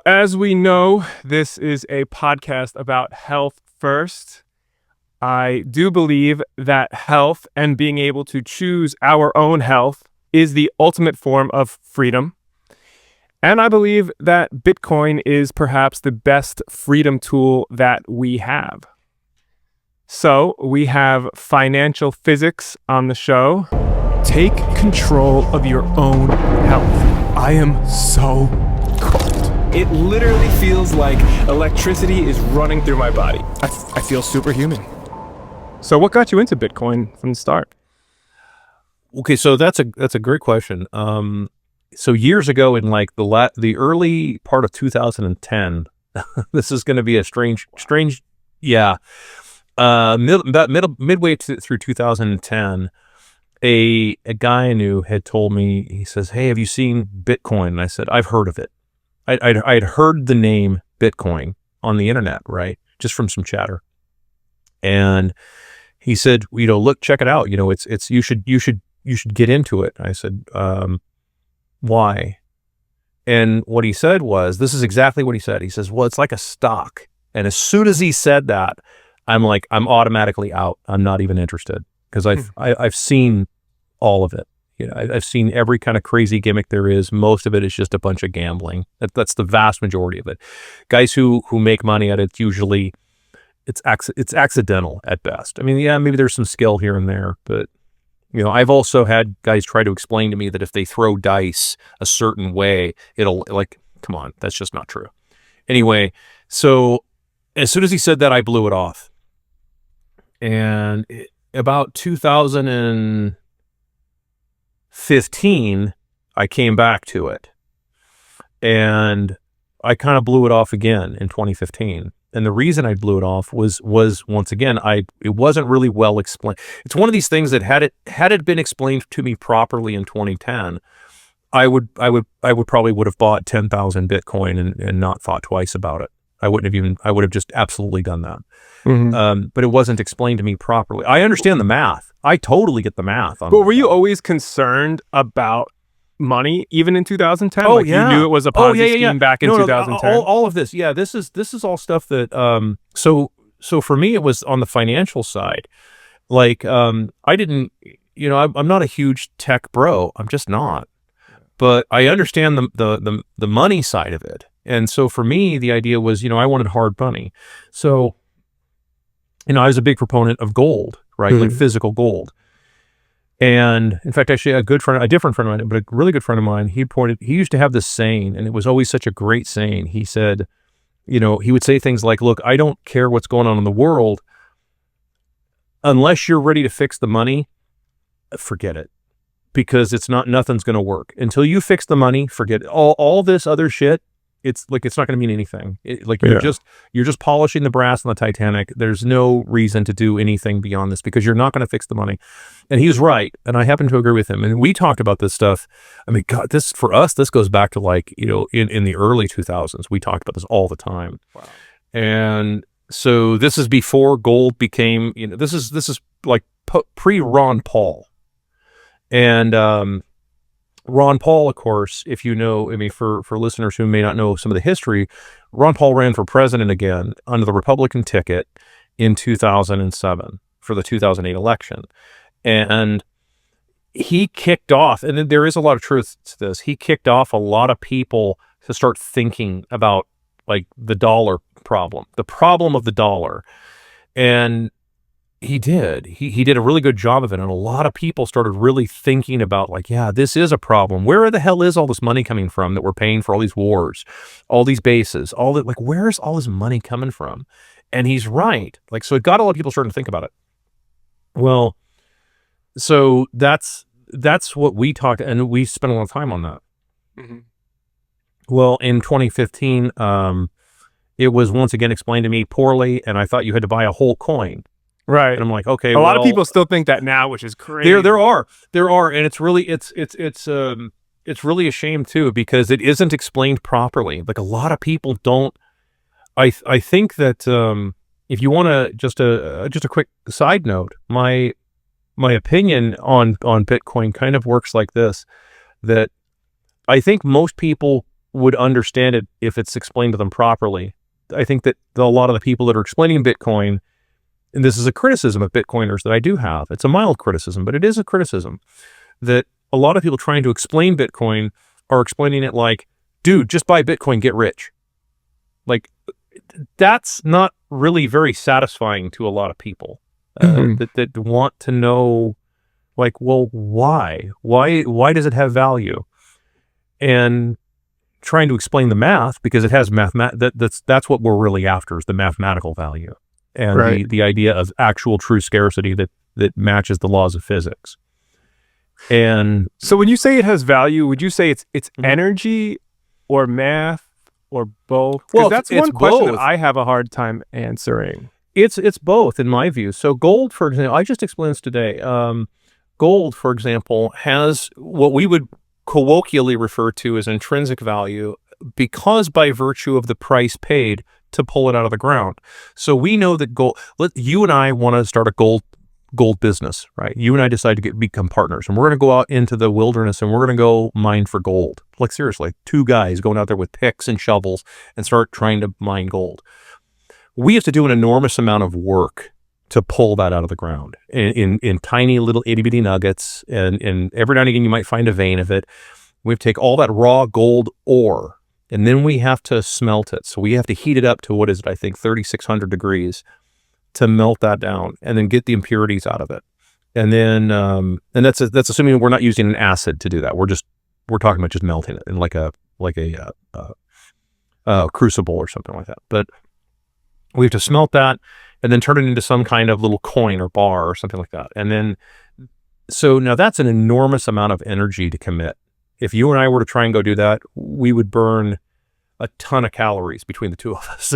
As we know, this is a podcast about health first. I do believe that health and being able to choose our own health is the ultimate form of freedom. And I believe that Bitcoin is perhaps the best freedom tool that we have. So we have financial physics on the show. Take control of your own health. I am so cold. It literally feels like electricity is running through my body. I feel superhuman. So what got you into Bitcoin from the start? Okay, so that's a great question. So years ago, in like the early part of 2010, this is going to be a strange, yeah. Midway through 2010, a guy I knew had told me. He says, "Hey, have you seen Bitcoin?" And I said, "I've heard of it." I'd heard the name Bitcoin on the internet, right, just from some chatter. And he said, look, check it out. It's you should get into it. I said, why? And what he said was, this is exactly what he said. He says, well, it's like a stock. And as soon as he said that, I'm automatically out. I'm not even interested because I've seen all of it. I've seen every kind of crazy gimmick there is. Most of it is just a bunch of gambling. That's the vast majority of it. Guys who make money at it, usually it's accidental at best. I mean, yeah, maybe there's some skill here and there, but I've also had guys try to explain to me that if they throw dice a certain way, it'll come on, that's just not true. Anyway, so as soon as he said that, I blew it off. And about 2015, I came back to it, and I kind of blew it off again in 2015. And the reason I blew it off was once again, it wasn't really well explained. It's one of these things that had it been explained to me properly in 2010, I would probably have bought 10,000 Bitcoin and not thought twice about it. I would have just absolutely done that. Mm-hmm. But it wasn't explained to me properly. I understand the math. I totally get the math. But were you always concerned about money, even in 2010? Oh, yeah. You knew it was a Ponzi scheme back in 2010? All of this. Yeah, this is all stuff that, so for me, it was on the financial side. I didn't, I'm not a huge tech bro. I'm just not. But I understand the money side of it. And so for me, the idea was, I wanted hard money. So, I was a big proponent of gold, right? Mm-hmm. Like physical gold. And in fact, actually a different friend of mine, but a really good friend of mine, he used to have this saying, and it was always such a great saying. He said, he would say things like, look, I don't care what's going on in the world. Unless you're ready to fix the money, forget it. Because nothing's going to work. Until you fix the money, forget it. All this other shit, it's not going to mean anything. You're just polishing the brass on the Titanic. There's no reason to do anything beyond this because you're not going to fix the money. And he was right. And I happen to agree with him. And we talked about this stuff. I mean, God, this goes back to in the early 2000s. We talked about this all the time. Wow. And so this is before gold became, this is like pre Ron Paul. And, Ron Paul, of course, if you know, for listeners who may not know some of the history, Ron Paul ran for president again under the Republican ticket in 2007 for the 2008 election. And he kicked off, and there is a lot of truth to this, he kicked off a lot of people to start thinking about the dollar problem, the problem of the dollar. And he did a really good job of it. And a lot of people started really thinking about this is a problem. Where the hell is all this money coming from that we're paying for all these wars, all these bases, all that, where is all this money coming from? And he's right. So it got a lot of people starting to think about it. Well, so that's what we talked, and we spent a lot of time on that. Mm-hmm. Well, in 2015, it was once again explained to me poorly, and I thought you had to buy a whole coin. Right. And I'm like, okay. A lot of people still think that now, which is crazy. There are, and it's really a shame too, because it isn't explained properly. A lot of people don't. I think that if you want to just a quick side note, my opinion on Bitcoin kind of works like this, that I think most people would understand it if it's explained to them properly. I think that a lot of the people that are explaining Bitcoin, and this is a criticism of Bitcoiners that I do have. It's a mild criticism, but it is a criticism that a lot of people trying to explain Bitcoin are explaining it like, dude, just buy Bitcoin, get rich. Like, that's not really very satisfying to a lot of people that want to know, like, well, why? Why does it have value? And trying to explain the math, because it has that's what we're really after, is the mathematical value and the idea of actual true scarcity that matches the laws of physics. And so when you say it has value, would you say it's energy or math or both? Because that's one question that I have a hard time answering. It's both in my view. So gold, for example, I just explained this today. Gold, for example, has what we would colloquially refer to as intrinsic value, because by virtue of the price paid to pull it out of the ground. So we know that gold, you and I want to start a gold business, right? You and I decide to become partners, and we're going to go out into the wilderness and we're going to go mine for gold. Like, seriously, two guys going out there with picks and shovels and start trying to mine gold. We have to do an enormous amount of work to pull that out of the ground in tiny little itty bitty nuggets. And every now and again, you might find a vein of it. We have to take all that raw gold ore, and then we have to smelt it. So we have to heat it up to, what is it? I think 3,600 degrees to melt that down and then get the impurities out of it. And then, and that's assuming we're not using an acid to do that. We're talking about just melting it in like a crucible or something like that. But we have to smelt that and then turn it into some kind of little coin or bar or something like that. And then, so now that's an enormous amount of energy to commit. If you and I were to try and go do that, we would burn a ton of calories between the two of us.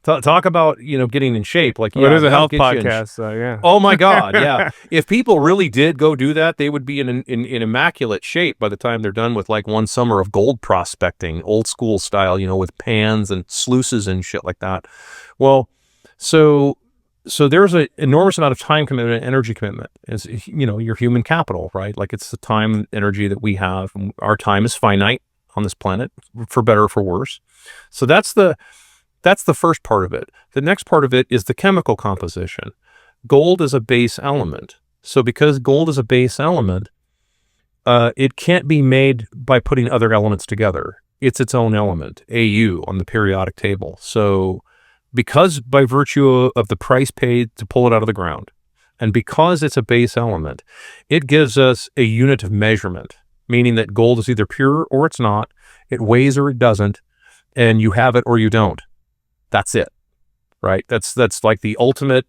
talk about, getting in shape. Like, it is a health podcast, so yeah. Oh my God, yeah. If people really did go do that, they would be in immaculate shape by the time they're done with like one summer of gold prospecting, old school style, with pans and sluices and shit like that. Well, so there's an enormous amount of time commitment and energy commitment. It's, your human capital, right? Like, it's the time and energy that we have. Our time is finite on this planet, for better or for worse. So that's the first part of it. The next part of it is the chemical composition. Gold is a base element. So because gold is a base element, it can't be made by putting other elements together. It's its own element, Au, on the periodic table. So because by virtue of the price paid to pull it out of the ground, and because it's a base element, it gives us a unit of measurement, meaning that gold is either pure or it's not, it weighs or it doesn't, and you have it or you don't. That's it, right? That's like the ultimate,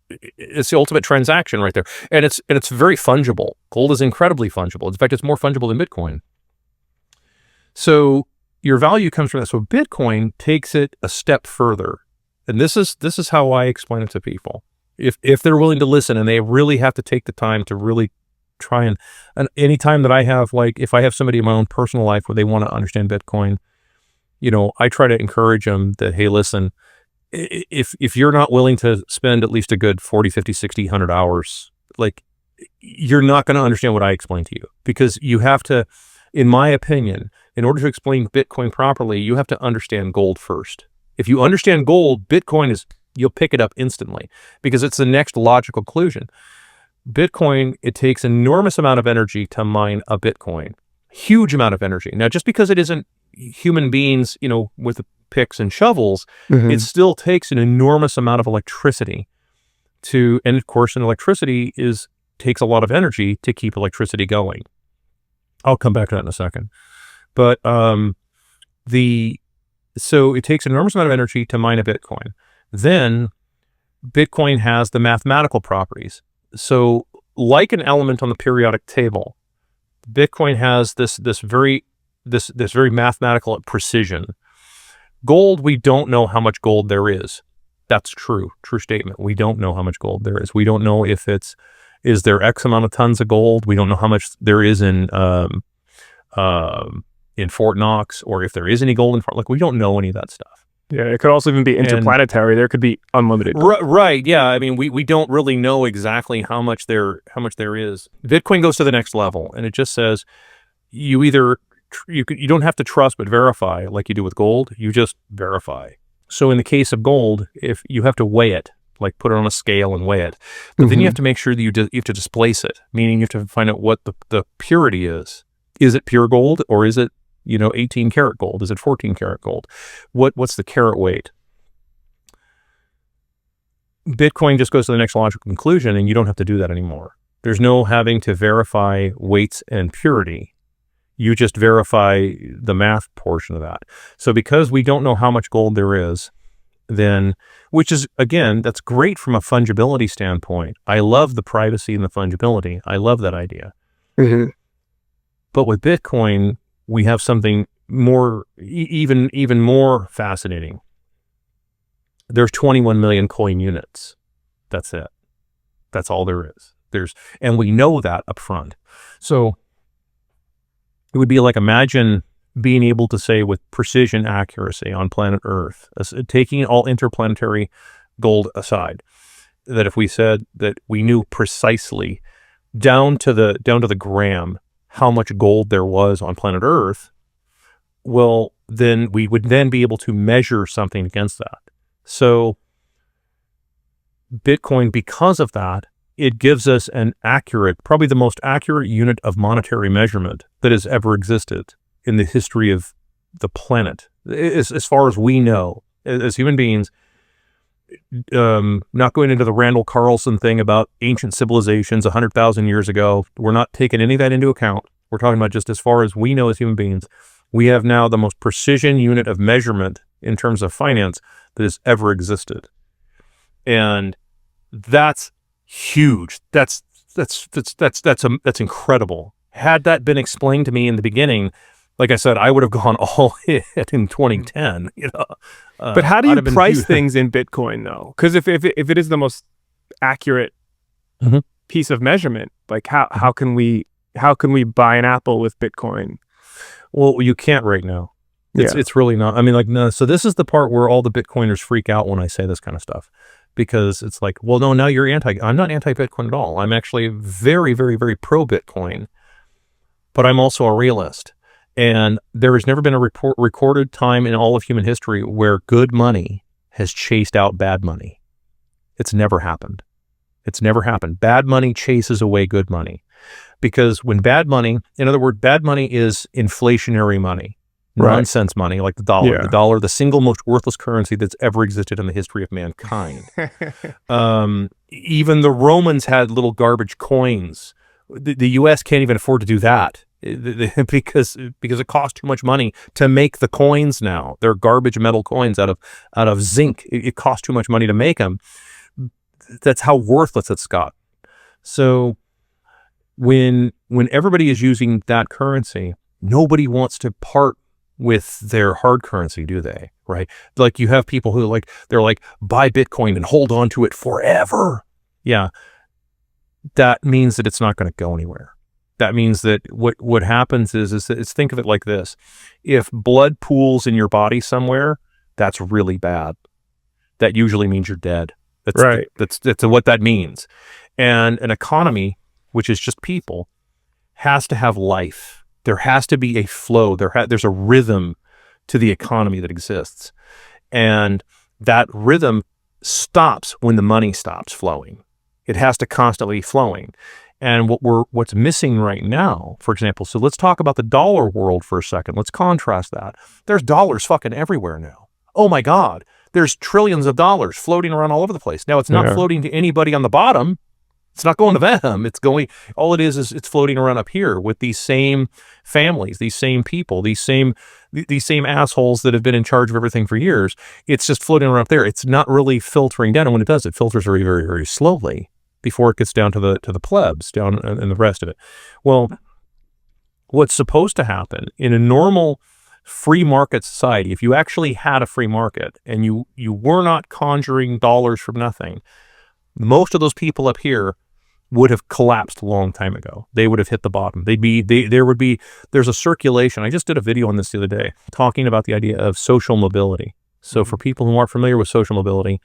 it's the ultimate transaction right there. And it's very fungible. Gold is incredibly fungible. In fact, it's more fungible than Bitcoin. So your value comes from that. So Bitcoin takes it a step further. And this is how I explain it to people. If they're willing to listen, and they really have to take the time to really try and any time that I have, like if I have somebody in my own personal life where they want to understand Bitcoin, I try to encourage them that, hey, listen, if you're not willing to spend at least a good 40, 50, 60, 100 hours, like, you're not going to understand what I explain to you, because you have to, in my opinion, in order to explain Bitcoin properly, you have to understand gold first. If you understand gold, Bitcoin you'll pick it up instantly, because it's the next logical conclusion. Bitcoin, it takes an enormous amount of energy to mine a Bitcoin, huge amount of energy. Now, just because it isn't human beings, with picks and shovels, it still takes an enormous amount of electricity and of course, electricity takes a lot of energy to keep electricity going. I'll come back to that in a second. But, so it takes an enormous amount of energy to mine a Bitcoin. Then Bitcoin has the mathematical properties. So like an element on the periodic table, Bitcoin has this very mathematical precision. Gold, we don't know how much gold there is. That's true statement. We don't know how much gold there is. We don't know if is there X amount of tons of gold. We don't know how much there is in Fort Knox, or if there is any gold in Fort. Like, we don't know any of that stuff. Yeah, it could also even be interplanetary. There could be unlimited. Right. Yeah. I mean, we don't really know exactly how much there is. Bitcoin goes to the next level, and it just says you either you don't have to trust but verify like you do with gold. You just verify. So in the case of gold, if you have to weigh it, like put it on a scale and weigh it, but then you have to make sure that you have to displace it, meaning you have to find out what the purity is. Is it pure gold, or is it 18 karat gold? Is it 14 karat gold? What's the carat weight? Bitcoin just goes to the next logical conclusion, and you don't have to do that anymore. There's no having to verify weights and purity. You just verify the math portion of that. So because we don't know how much gold there is, then, which is, again, that's great from a fungibility standpoint. I love the privacy and the fungibility. I love that idea. But with Bitcoin, we have something more, even more fascinating. There's 21 million coin units. That's it. That's all there is. And we know that up front. So it would be like, imagine being able to say with precision accuracy on planet Earth, taking all interplanetary gold aside, that if we said that we knew precisely down to the gram how much gold there was on planet Earth, well, then we would then be able to measure something against that. So Bitcoin, because of that, it gives us probably the most accurate unit of monetary measurement that has ever existed in the history of the planet, as far as we know, as human beings. Not going into the Randall Carlson thing about ancient civilizations 100,000 years ago. We're not taking any of that into account. We're talking about just as far as we know as human beings. We have now the most precision unit of measurement in terms of finance that has ever existed. And that's huge. That's incredible. Had that been explained to me in the beginning, like I said, I would have gone all in 2010. But how do you price things in Bitcoin, though? Because if it is the most accurate piece of measurement, like how can we buy an apple with Bitcoin? Well, you can't right now. It's really not. I mean, like, no. So this is the part where all the Bitcoiners freak out when I say this kind of stuff, because it's like, well, no, now you're I'm not anti-Bitcoin at all. I'm actually very, very, very pro-Bitcoin, but I'm also a realist. And there has never been a recorded time in all of human history where good money has chased out bad money. It's never happened. It's never happened. Bad money chases away good money, because when bad money, in other words, bad money is inflationary money. Nonsense money, like the dollar. The dollar, the single most worthless currency that's ever existed in the history of mankind. Even the Romans had little garbage coins. The U.S. can't even afford to do that because it costs too much money to make the coins now. They're garbage metal coins out of zinc. It costs too much money to make them. That's how worthless it's got. So when everybody is using that currency, nobody wants to part with their hard currency, do they? Right? Like, you have people who they're like, buy Bitcoin and hold on to it forever. Yeah. That means that it's not going to go anywhere. That means that what happens is think of it like this. If blood pools in your body somewhere, that's really bad. That usually means you're dead. That's right. That's what that means. And an economy, which is just people, has to have life. There has to be a flow. There's a rhythm to the economy that exists. And that rhythm stops when the money stops flowing. It has to constantly be flowing. And what's missing right now, for example, so let's talk about the dollar world for a second. Let's contrast that. There's dollars fucking everywhere now. Oh my God. There's trillions of dollars floating around all over the place. Now, it's not floating to anybody on the bottom. It's not going to them. All it is it's floating around up here with these same families, these same people, these same assholes that have been in charge of everything for years. It's just floating around up there. It's not really filtering down. And when it does, it filters very, very, very slowly before it gets down to the plebs, down and the rest of it. Well, what's supposed to happen in a normal free market society, if you actually had a free market and you were not conjuring dollars from nothing, most of those people up here would have collapsed a long time ago. They would have hit the bottom. There's a circulation. I just did a video on this the other day talking about the idea of social mobility. So for people who aren't familiar with social mobility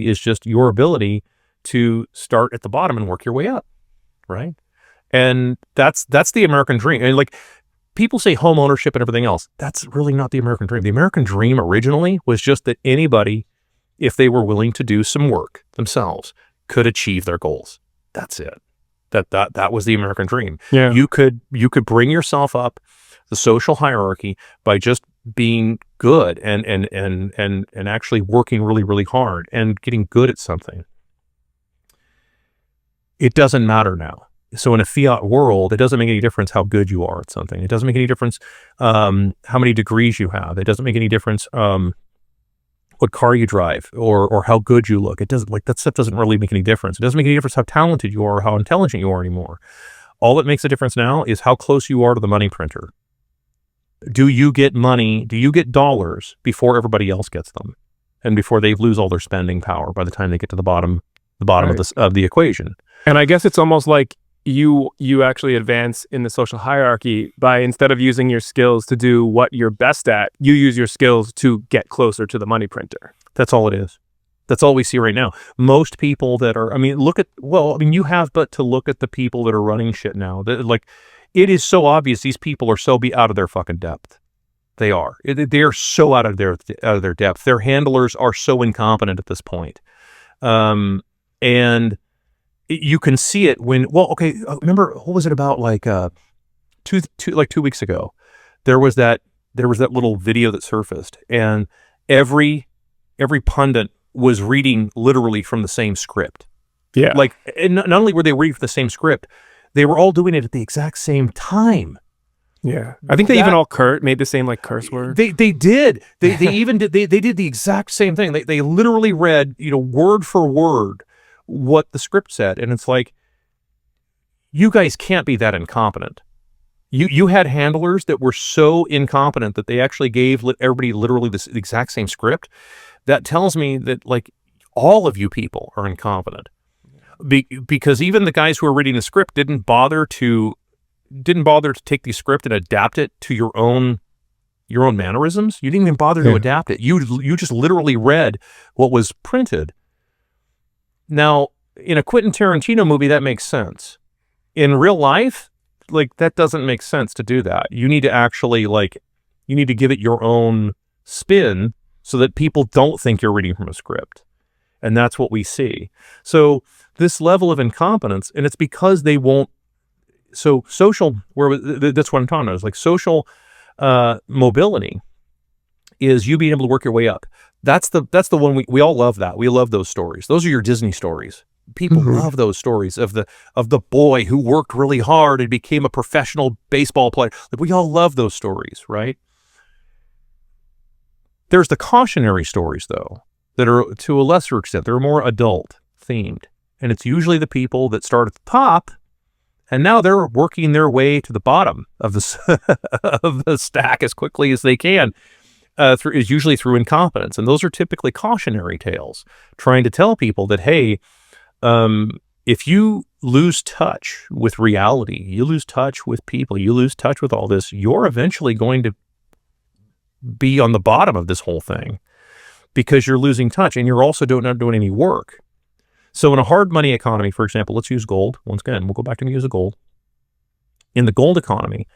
is just your ability to start at the bottom and work your way up, right? And that's the American dream. And like, people say home ownership and everything else. That's really not the American dream. The American dream originally was just that anybody, if they were willing to do some work themselves, could achieve their goals. That's it. That was the American dream. Yeah. You could bring yourself up the social hierarchy by just being good and actually working really, really hard and getting good at something. It doesn't matter now. So in a fiat world, it doesn't make any difference how good you are at something. It doesn't make any difference how many degrees you have. It doesn't make any difference what car you drive or how good you look. It doesn't, like, that stuff doesn't really make any difference. It doesn't make any difference how talented you are or how intelligent you are anymore. All that makes a difference now is how close you are to the money printer. Do you get money? Do you get dollars before everybody else gets them, and before they lose all their spending power by the time they get to the bottom Right. of the equation? And I guess it's almost like you actually advance in the social hierarchy by, instead of using your skills to do what you're best at, you use your skills to get closer to the money printer. That's all it is. That's all we see right now. Most people that are, you have but to look at the people that are running shit now. It is so obvious these people are so out of their fucking depth. They are. They are so out of their depth. Their handlers are so incompetent at this point. And you can see it when, remember, what was it about, like 2 weeks ago? There was that little video that surfaced, and every pundit was reading literally from the same script. Yeah. Like, and not only were they reading from the same script, they were all doing it at the exact same time. Yeah. I think they even all made the same, like, curse word. They did. They even did. They did the exact same thing. They literally read, word for word what the script said. And it's like, you guys can't be that incompetent. You had handlers that were so incompetent that they actually gave everybody literally the exact same script. That tells me that, like, all of you people are incompetent. Because even the guys who are reading the script didn't bother to take the script and adapt it to your own mannerisms. You didn't even bother to adapt it. You just literally read what was printed. Now, in a Quentin Tarantino movie, that makes sense. In real life, like, that doesn't make sense to do that. You need to actually, you need to give it your own spin so that people don't think you're reading from a script. And that's what we see. So this level of incompetence, and it's because they won't. So that's what I'm talking about. Is like social mobility is you being able to work your way up. That's the one we all love. That we love those stories. Those are your Disney stories. People love those stories of the boy who worked really hard and became a professional baseball player. Like, we all love those stories, right? There's the cautionary stories, though, that are, to a lesser extent, they're more adult themed. And it's usually the people that start at the top, and now they're working their way to the bottom of the stack as quickly as they can, is usually through incompetence. And those are typically cautionary tales, trying to tell people that, hey, if you lose touch with reality, you lose touch with people, you lose touch with all this, you're eventually going to be on the bottom of this whole thing because you're losing touch, and you're also not doing any work. So in a hard money economy, for example, let's use gold. Once again, we'll go back to the use of gold. In the gold economy,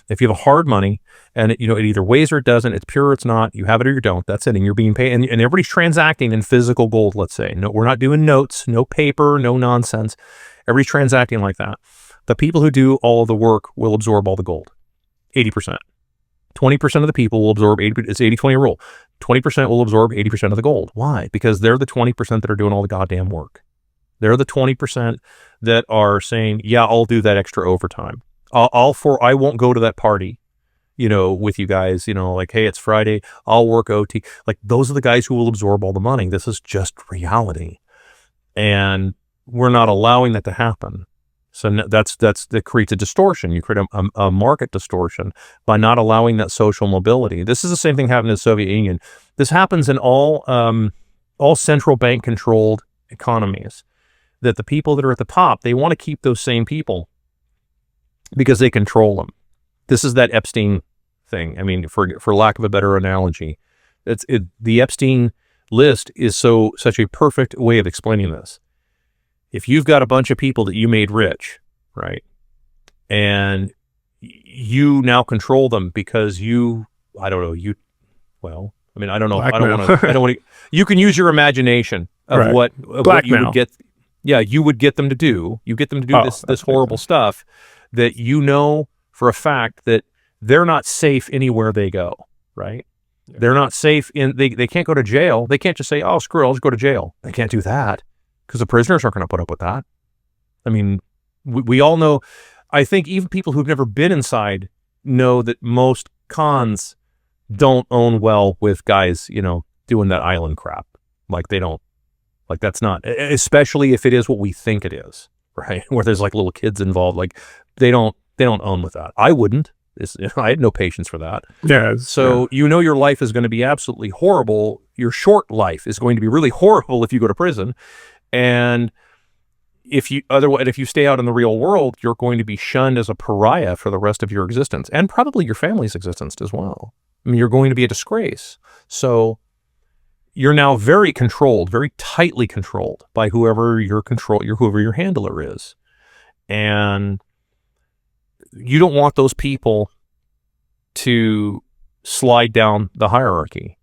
if you have a hard money and it either weighs or it doesn't, it's pure or it's not, you have it or you don't, that's it, and you're being paid, and everybody's transacting in physical gold, let's say. No, we're not doing notes, no paper, no nonsense. Everybody's transacting like that. The people who do all of the work will absorb all the gold, 80%. 20% of the people will absorb 80%. It's 80-20 rule. 20% will absorb 80% of the gold. Why? Because they're the 20% that are doing all the goddamn work. They're the 20% that are saying, yeah, I'll do that extra overtime. I won't go to that party, with you guys, like, hey, it's Friday, I'll work OT. Like, those are the guys who will absorb all the money. This is just reality. And we're not allowing that to happen. So that creates a distortion. You create a market distortion by not allowing that social mobility. This is the same thing happened in the Soviet Union. This happens in all central bank controlled economies, that the people that are at the top, they want to keep those same people because they control them. This is that Epstein thing. I mean, for lack of a better analogy, the Epstein list is such a perfect way of explaining this. If you've got a bunch of people that you made rich, right, and you now control them because I don't know, well, I mean, I don't know. I don't Blackmail. want to, you can use your imagination of Right. what you would Blackmail. get. Yeah, you would get them to do. You get them to do Oh, this that makes horrible sense. stuff that you know for a fact that they're not safe anywhere they go, right? Yeah. They're not safe they can't go to jail. They can't just say, oh, screw it, I'll just go to jail. They can't do that because the prisoners aren't going to put up with that. I mean, we all know, I think even people who've never been inside know that most cons don't own well with guys, doing that island crap. Like they don't, like that's not, especially if it is what we think it is, right? Where there's like little kids involved, like they don't own with that. I wouldn't. I had no patience for that. Yeah. So your life is going to be absolutely horrible. Your short life is going to be really horrible if you go to prison, and if you stay out in the real world, you're going to be shunned as a pariah for the rest of your existence, and probably your family's existence as well. I mean, you're going to be a disgrace. So you're now very controlled, very tightly controlled by whoever your handler is. And you don't want those people to slide down the hierarchy.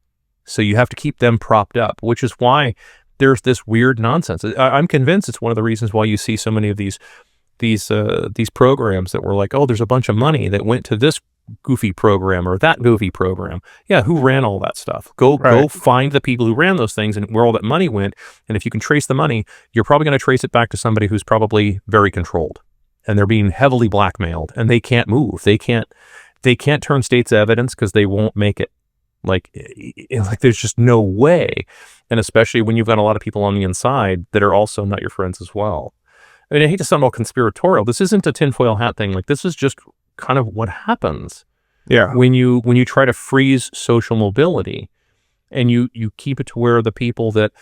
So you have to keep them propped up, which is why there's this weird nonsense. I'm convinced it's one of the reasons why you see so many of these programs that were like, oh, there's a bunch of money that went to this goofy program or that goofy program. Yeah, who ran all that stuff? Go find the people who ran those things and where all that money went. And if you can trace the money, you're probably going to trace it back to somebody who's probably very controlled, and they're being heavily blackmailed, and they can't move. They can't turn state's evidence because they won't make it. Like there's just no way. And especially when you've got a lot of people on the inside that are also not your friends as well. I mean, I hate to sound all conspiratorial. This isn't a tinfoil hat thing. Like, this is just kind of what happens. Yeah. When you try to freeze social mobility, and you keep it to where the people that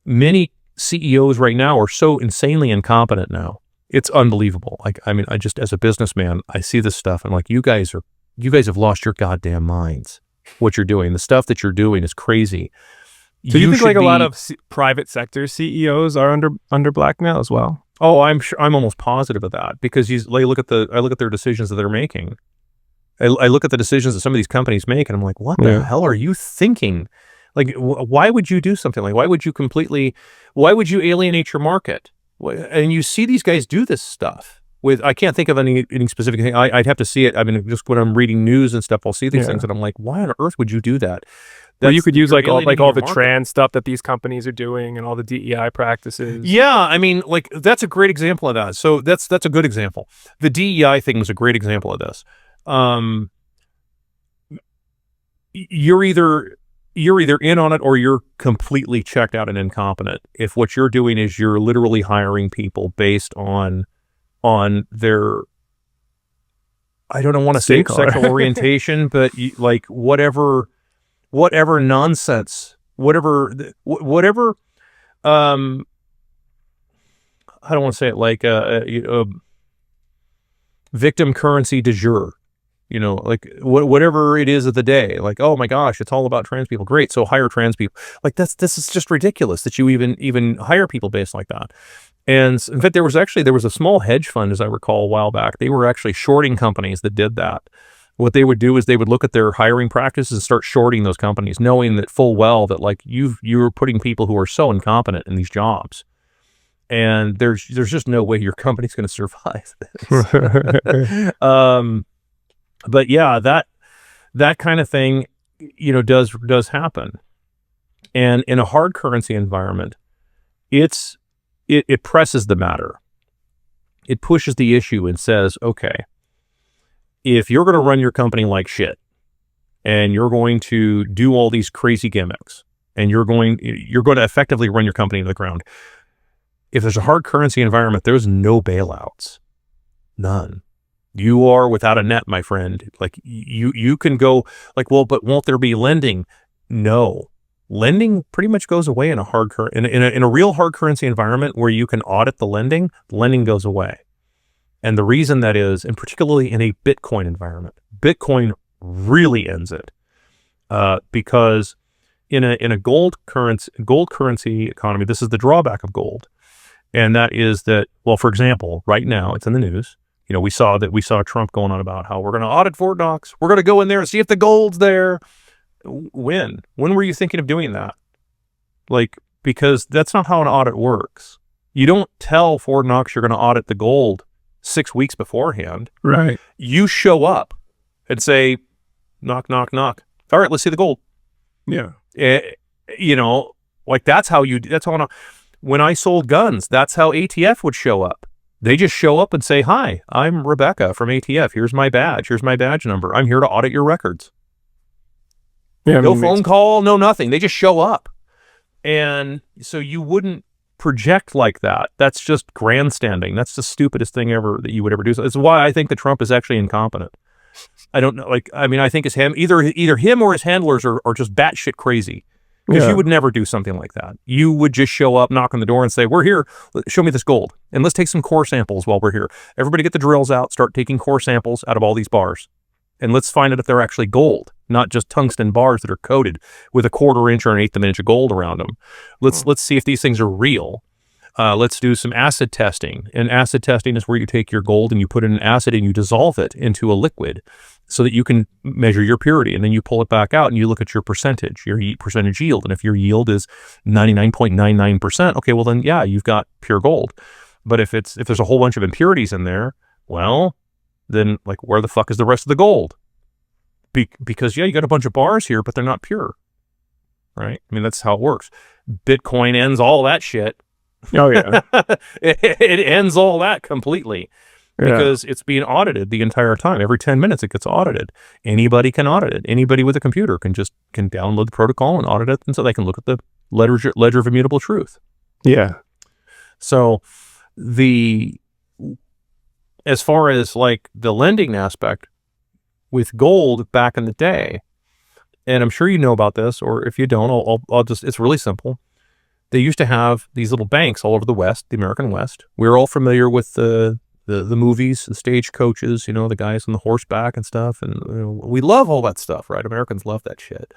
many CEOs right now are so insanely incompetent now. It's unbelievable. Like, I mean, I just, as a businessman, I see this stuff and like, you guys have lost your goddamn minds. What you're doing, the stuff that you're doing is crazy. So you think like a lot of private sector CEOs are under blackmail as well? Oh, I'm sure. I'm almost positive of that, because I look at their decisions that they're making. I look at the decisions that some of these companies make, and I'm like, what the hell are you thinking? Like, why would you do something like? Why would you alienate your market? And you see these guys do this stuff. I can't think of any specific thing. I'd have to see it. I mean, just when I'm reading news and stuff, I'll see these things, and I'm like, why on earth would you do that? Well, you could use like all the trans stuff that these companies are doing and all the DEI practices. Yeah, I mean, like, that's a great example of that. So that's a good example. The DEI thing was a great example of this. You're either in on it or you're completely checked out and incompetent. If what you're doing is you're literally hiring people based on their, I don't want to say sexual orientation, but like whatever nonsense, whatever, I don't want to say it, like victim currency du jour, like whatever it is of the day, like, oh my gosh, it's all about trans people. Great. So hire trans people. Like, this is just ridiculous that you even hire people based like that. And in fact, there was a small hedge fund, as I recall, a while back. They were actually shorting companies that did that. What they would do is they would look at their hiring practices and start shorting those companies, knowing that full well that like you're putting people who are so incompetent in these jobs, and there's just no way your company's going to survive this. But yeah, that kind of thing, does happen, and in a hard currency environment, it presses the matter. It pushes the issue and says, okay, if you're going to run your company like shit, and you're going to do all these crazy gimmicks, and you're going to effectively run your company to the ground, if there's a hard currency environment, there's no bailouts. None. You are without a net, my friend. Like, you can go like, well, but won't there be lending? No. Lending pretty much goes away in a real hard currency environment where you can audit the lending goes away. And the reason that is, and particularly in a Bitcoin environment, Bitcoin really ends it, because in a gold currency economy, this is the drawback of gold, and that is that, well, for example, right now it's in the news. we saw Trump going on about how we're going to audit Fort Knox. We're going to go in there and see if the gold's there. When were you thinking of doing that? Like, because that's not how an audit works. You don't tell Fort Knox you're going to audit the gold 6 weeks beforehand. Right. You show up and say, knock, knock, knock. All right, let's see the gold. Yeah. Like that's how when I sold guns, that's how ATF would show up. They just show up and say, hi, I'm Rebecca from ATF. Here's my badge. Here's my badge number. I'm here to audit your records. Yeah. No phone call, no nothing. They just show up. And so you wouldn't project like that. That's just grandstanding. That's the stupidest thing ever that you would ever do. So it's why I think that Trump is actually incompetent. I don't know. I think it's him. Either him or his handlers are just batshit crazy. Because you would never do something like that. You would just show up, knock on the door and say, we're here. Show me this gold. And let's take some core samples while we're here. Everybody get the drills out, start taking core samples out of all these bars. And let's find out if they're actually gold, not just tungsten bars that are coated with a 1/4 inch or an 1/8 of an inch of gold around them. Let's see if these things are real. Let's do some acid testing. And acid testing is where you take your gold and you put in an acid and you dissolve it into a liquid so that you can measure your purity. And then you pull it back out and you look at your percentage yield. And if your yield is 99.99%, okay, well then, yeah, you've got pure gold. But if there's a whole bunch of impurities in there, well, then like where the fuck is the rest of the gold? Because yeah, you got a bunch of bars here, but they're not pure, right? I mean, that's how it works. Bitcoin ends all that shit. Oh yeah. It ends all that completely because it's being audited the entire time. Every 10 minutes it gets audited. Anybody can audit it. Anybody with a computer can download the protocol and audit it, and so they can look at the ledger of immutable truth. Yeah. So as far as like the lending aspect with gold back in the day, and I'm sure you know about this, or if you don't, I'll just, it's really simple. They used to have these little banks all over the West, the American West. We're all familiar with the movies, the stagecoaches, the guys on the horseback and stuff. And we love all that stuff, right? Americans love that shit.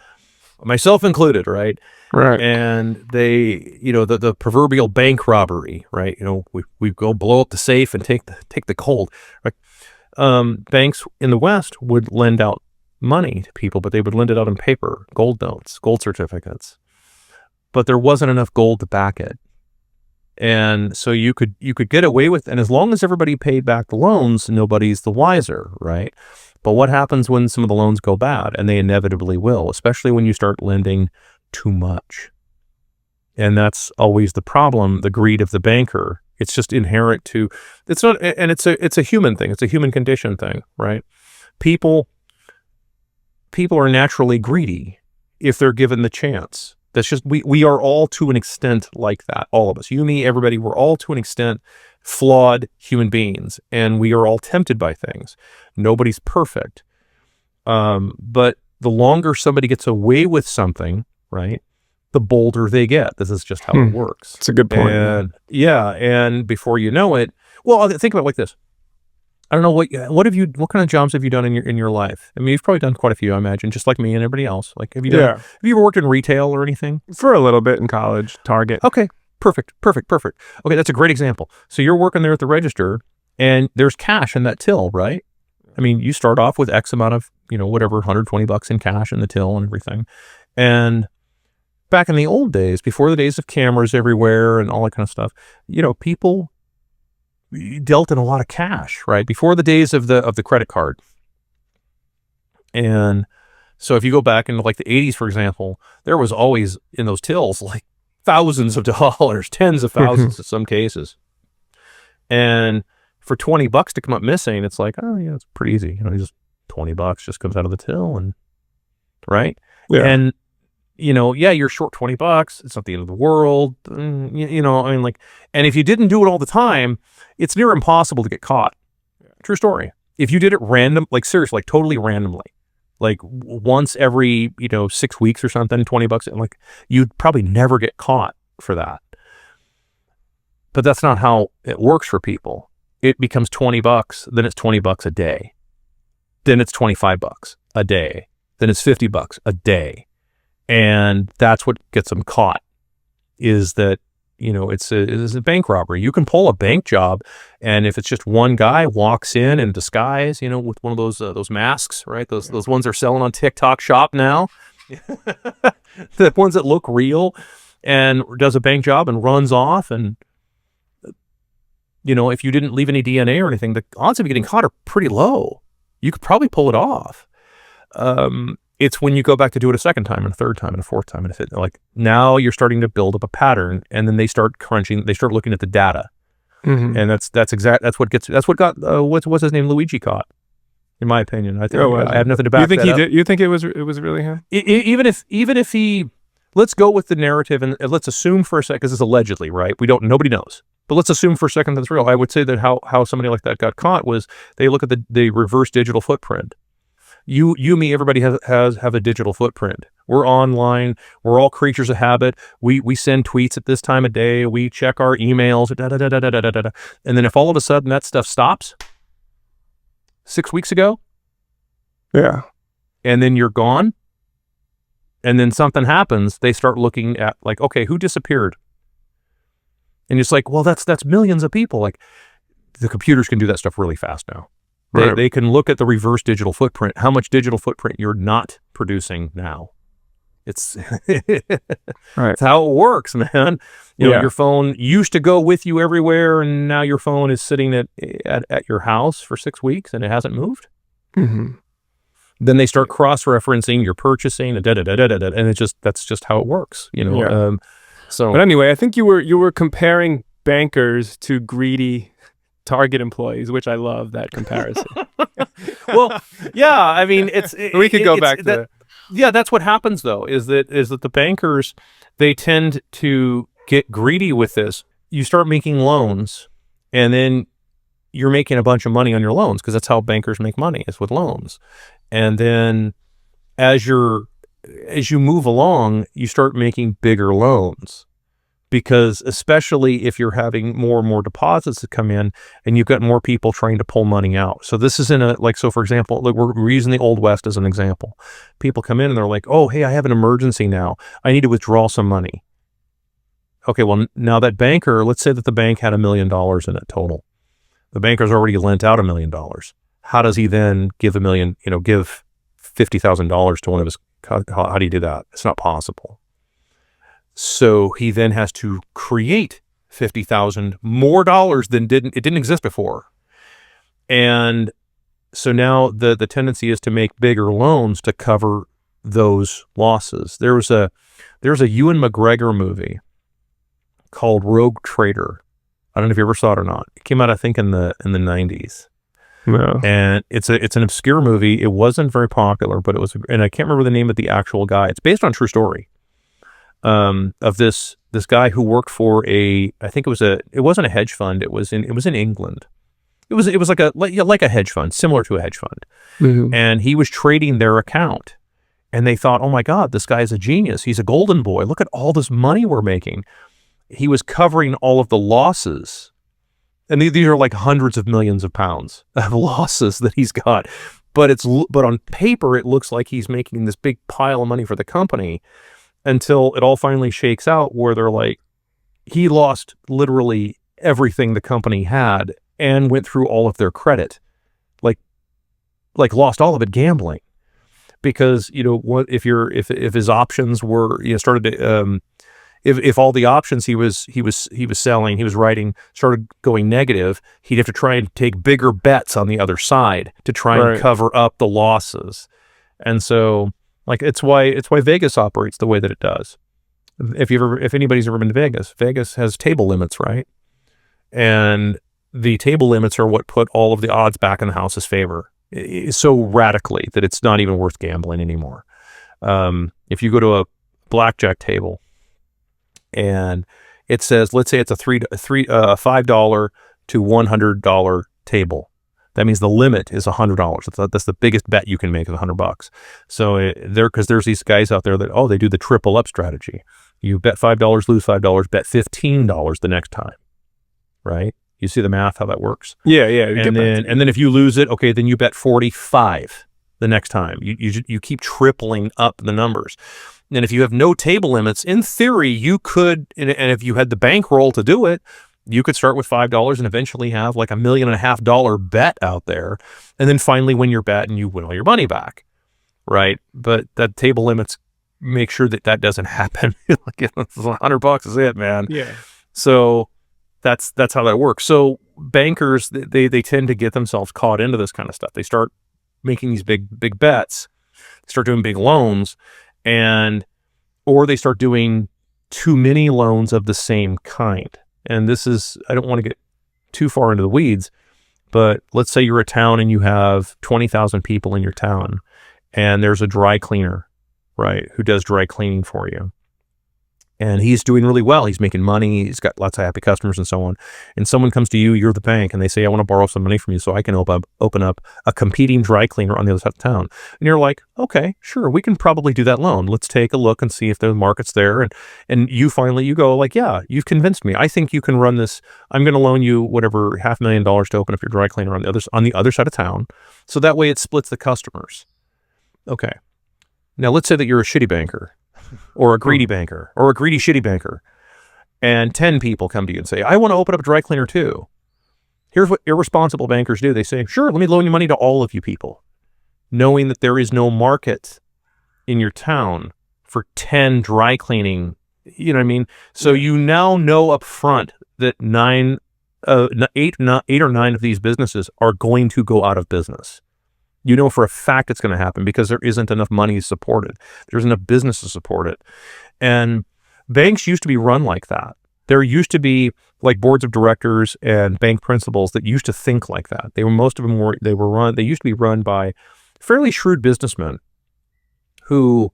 Myself included, right? Right. And they, the proverbial bank robbery, right? We go blow up the safe and take the gold. Right? Banks in the West would lend out money to people, but they would lend it out in paper, gold notes, gold certificates. But there wasn't enough gold to back it. And so you could get away with, and as long as everybody paid back the loans, nobody's the wiser, right? But what happens when some of the loans go bad? And they inevitably will, especially when you start lending too much. And that's always the problem, the greed of the banker. It's just inherent to, it's not, and it's a human thing. It's a human condition thing, right? People are naturally greedy if they're given the chance. That's just, we are all to an extent like that. All of us, you, me, everybody, we're all to an extent flawed human beings, and we are all tempted by things. Nobody's perfect. But the longer somebody gets away with something, right, the bolder they get. This is just how it works. It's a good point. And and before you know it, well, think about it like this. I don't know what kind of jobs have you done in your life? I mean, you've probably done quite a few, I imagine, just like me and everybody else. Like, have you ever worked in retail or anything? For a little bit in college, Target. Okay, perfect. Okay, that's a great example. So you're working there at the register, and there's cash in that till, right? I mean, you start off with X amount of, whatever, $120 in cash in the till and everything. And back in the old days, before the days of cameras everywhere and all that kind of stuff, people dealt in a lot of cash, right? Before the days of the credit card. And so if you go back into like the 80s, for example, there was always in those tills like thousands of dollars, tens of thousands in some cases. And for $20 to come up missing, it's like, oh yeah, it's pretty easy. Just $20 just comes out of the till, and right. Yeah. And you're short $20. It's not the end of the world. I mean, like, and if you didn't do it all the time, it's near impossible to get caught. True story. If you did it random, like seriously, like totally randomly, like once every, 6 weeks or something, $20, and like you'd probably never get caught for that. But that's not how it works for people. It becomes $20, then it's $20 a day. Then it's $25 a day. Then it's $50 a day. And that's what gets them caught, is that it's a bank robbery. You can pull a bank job, and if it's just one guy walks in disguise, with one of those masks, right? Those ones they're selling on TikTok Shop now, the ones that look real, and does a bank job and runs off, and if you didn't leave any DNA or anything, the odds of you getting caught are pretty low. You could probably pull it off. It's when you go back to do it a second time and a third time and a fourth time, and if now you're starting to build up a pattern, and then they start crunching, they start looking at the data, and that's what got what's his name, Luigi, caught, in my opinion. I think I have nothing to back. You think that he up. did? You think it was really him? Even if he, let's go with the narrative, and let's assume for a second, because it's allegedly, right? Nobody knows. But let's assume for a second that's real. I would say that how somebody like that got caught was they look at the reverse digital footprint. You, me, everybody have a digital footprint. We're online. We're all creatures of habit. We send tweets at this time of day. We check our emails. And then if all of a sudden that stuff stops 6 weeks ago, yeah, and then you're gone, and then something happens, they start looking at okay, who disappeared? And it's well, that's millions of people. The computers can do that stuff really fast now. They can look at the reverse digital footprint, how much digital footprint you're not producing now. It's it's how it works, man. Your phone used to go with you everywhere, and now your phone is sitting at your house for 6 weeks, and it hasn't moved. Mm-hmm. Then they start cross-referencing your purchasing, and that's just how it works. But anyway, I think you were comparing bankers to greedy Target employees, which I love that comparison. Well, yeah, I mean, we could go back to that. Yeah, that's what happens though, is that the bankers, they tend to get greedy with this. You start making loans, and then you're making a bunch of money on your loans, because that's how bankers make money, is with loans. And then as you move along, you start making bigger loans. Because especially if you're having more and more deposits that come in, and you've got more people trying to pull money out. So this is so for example, we're using the Old West as an example. People come in and they're like, oh, hey, I have an emergency now. I need to withdraw some money. Okay, well, now that banker, let's say that the bank had $1 million in it total. The banker's already lent out $1 million. How does he then give give $50,000 to one of his, how do you do that? It's not possible. So he then has to create $50,000 more dollars than it didn't exist before. And so now the tendency is to make bigger loans to cover those losses. There's a Ewan McGregor movie called Rogue Trader. I don't know if you ever saw it or not. It came out, I think, in the 90s. No. And it's an obscure movie. It wasn't very popular, but it was, and I can't remember the name of the actual guy. It's based on a true story. Of this guy who worked for it wasn't a hedge fund. It was in England. It was like a hedge fund, similar to a hedge fund. Mm-hmm. And he was trading their account, and they thought, oh my God, this guy's a genius. He's a golden boy. Look at all this money we're making. He was covering all of the losses. And these are hundreds of millions of pounds of losses that he's got. But on paper, it looks like he's making this big pile of money for the company, until it all finally shakes out where they're like, he lost literally everything the company had and went through all of their credit, lost all of it gambling, because if his options were started to, if all the options he was selling, he was writing, started going negative, he'd have to try and take bigger bets on the other side to try and cover up the losses. And so it's why Vegas operates the way that it does. If anybody's ever been to Vegas, Vegas has table limits, right? And the table limits are what put all of the odds back in the house's favor so radically that it's not even worth gambling anymore. If you go to a blackjack table and it says, let's say it's a $5 to $100 table. That means the limit is $100. That's the biggest bet you can make, is $100. So because there's these guys out there that, they do the triple up strategy. You bet $5, lose $5, bet $15 the next time, right? You see the math, how that works? Yeah. And then if you lose it, okay, then you bet 45 the next time. You keep tripling up the numbers. And if you have no table limits, in theory, you could, and if you had the bankroll to do it, you could start with $5 and eventually have like $1.5 million bet out there. And then finally win your bet and you win all your money back. Right. But that table limits make sure that that doesn't happen. Like, it's $100 is it, man. Yeah. So that's how that works. So bankers, they tend to get themselves caught into this kind of stuff. They start making these big bets, start doing big loans, or they start doing too many loans of the same kind. And this is, I don't want to get too far into the weeds, but let's say you're a town and you have 20,000 people in your town, and there's a dry cleaner, right, who does dry cleaning for you. And he's doing really well. He's making money. He's got lots of happy customers and so on. And someone comes to you, you're the bank, and they say, I want to borrow some money from you so I can open up a competing dry cleaner on the other side of town. And you're like, okay, sure, we can probably do that loan. Let's take a look and see if the market's there. And you go like, yeah, you've convinced me. I think you can run this. I'm going to loan you whatever, $500,000 to open up your dry cleaner on the other side of town. So that way it splits the customers. Okay. Now let's say that you're a shitty banker, or a greedy banker, or a greedy shitty banker, and 10 people come to you and say, I want to open up a dry cleaner too. Here's what irresponsible bankers do. They say, sure, let me loan you money to all of you people, knowing that there is no market in your town for 10 dry cleaning. You know what I mean? So you now know up front that 8 or 9 of these businesses are going to go out of business. You know for a fact it's going to happen because there isn't enough money to support it. There's enough business to support it. And banks used to be run like that. There used to be like boards of directors and bank principals that used to think like that. They used to be run by fairly shrewd businessmen who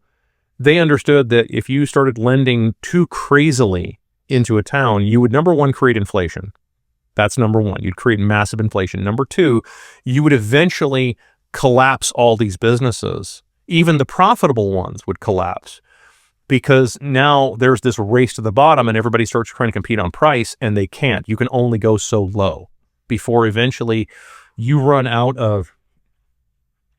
they understood that if you started lending too crazily into a town, you would, number one, create inflation. That's number one. You'd create massive inflation. Number two, you would eventually collapse all these businesses. Even the profitable ones would collapse because now there's this race to the bottom and everybody starts trying to compete on price and they can't. You can only go so low before eventually you run out of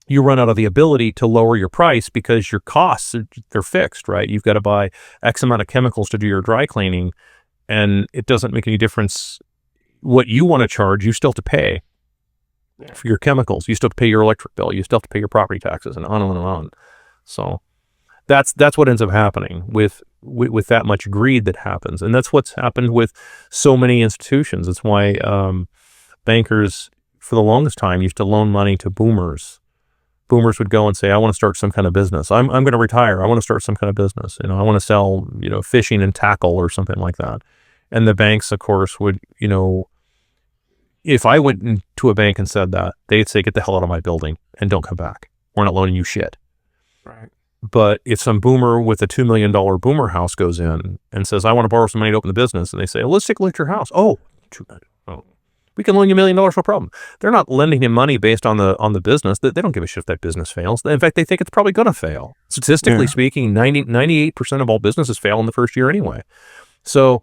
the ability to lower your price because your costs, they're fixed, right? You've got to buy X amount of chemicals to do your dry cleaning, and it doesn't make any difference what you want to charge. You still have to pay for your chemicals. You still have to pay your electric bill. You still have to pay your property taxes, and on and on and on. So that's what ends up happening with that much greed that happens. And that's what's happened with so many institutions. It's why bankers, for the longest time, used to loan money to boomers. Boomers would go and say, I want to start some kind of business. I'm going to retire. I want to start some kind of business. I want to sell, fishing and tackle or something like that. And the banks, of course, would, if I went into a bank and said that, they'd say, get the hell out of my building and don't come back. We're not loaning you shit. Right. But if some boomer with a $2 million boomer house goes in and says, I want to borrow some money to open the business, and they say, well, let's take a look at your house. Oh, we can loan you $1 million, no problem. They're not lending him money based on the business. They don't give a shit if that business fails. In fact, they think it's probably going to fail. Statistically speaking, 98% of all businesses fail in the first year anyway. So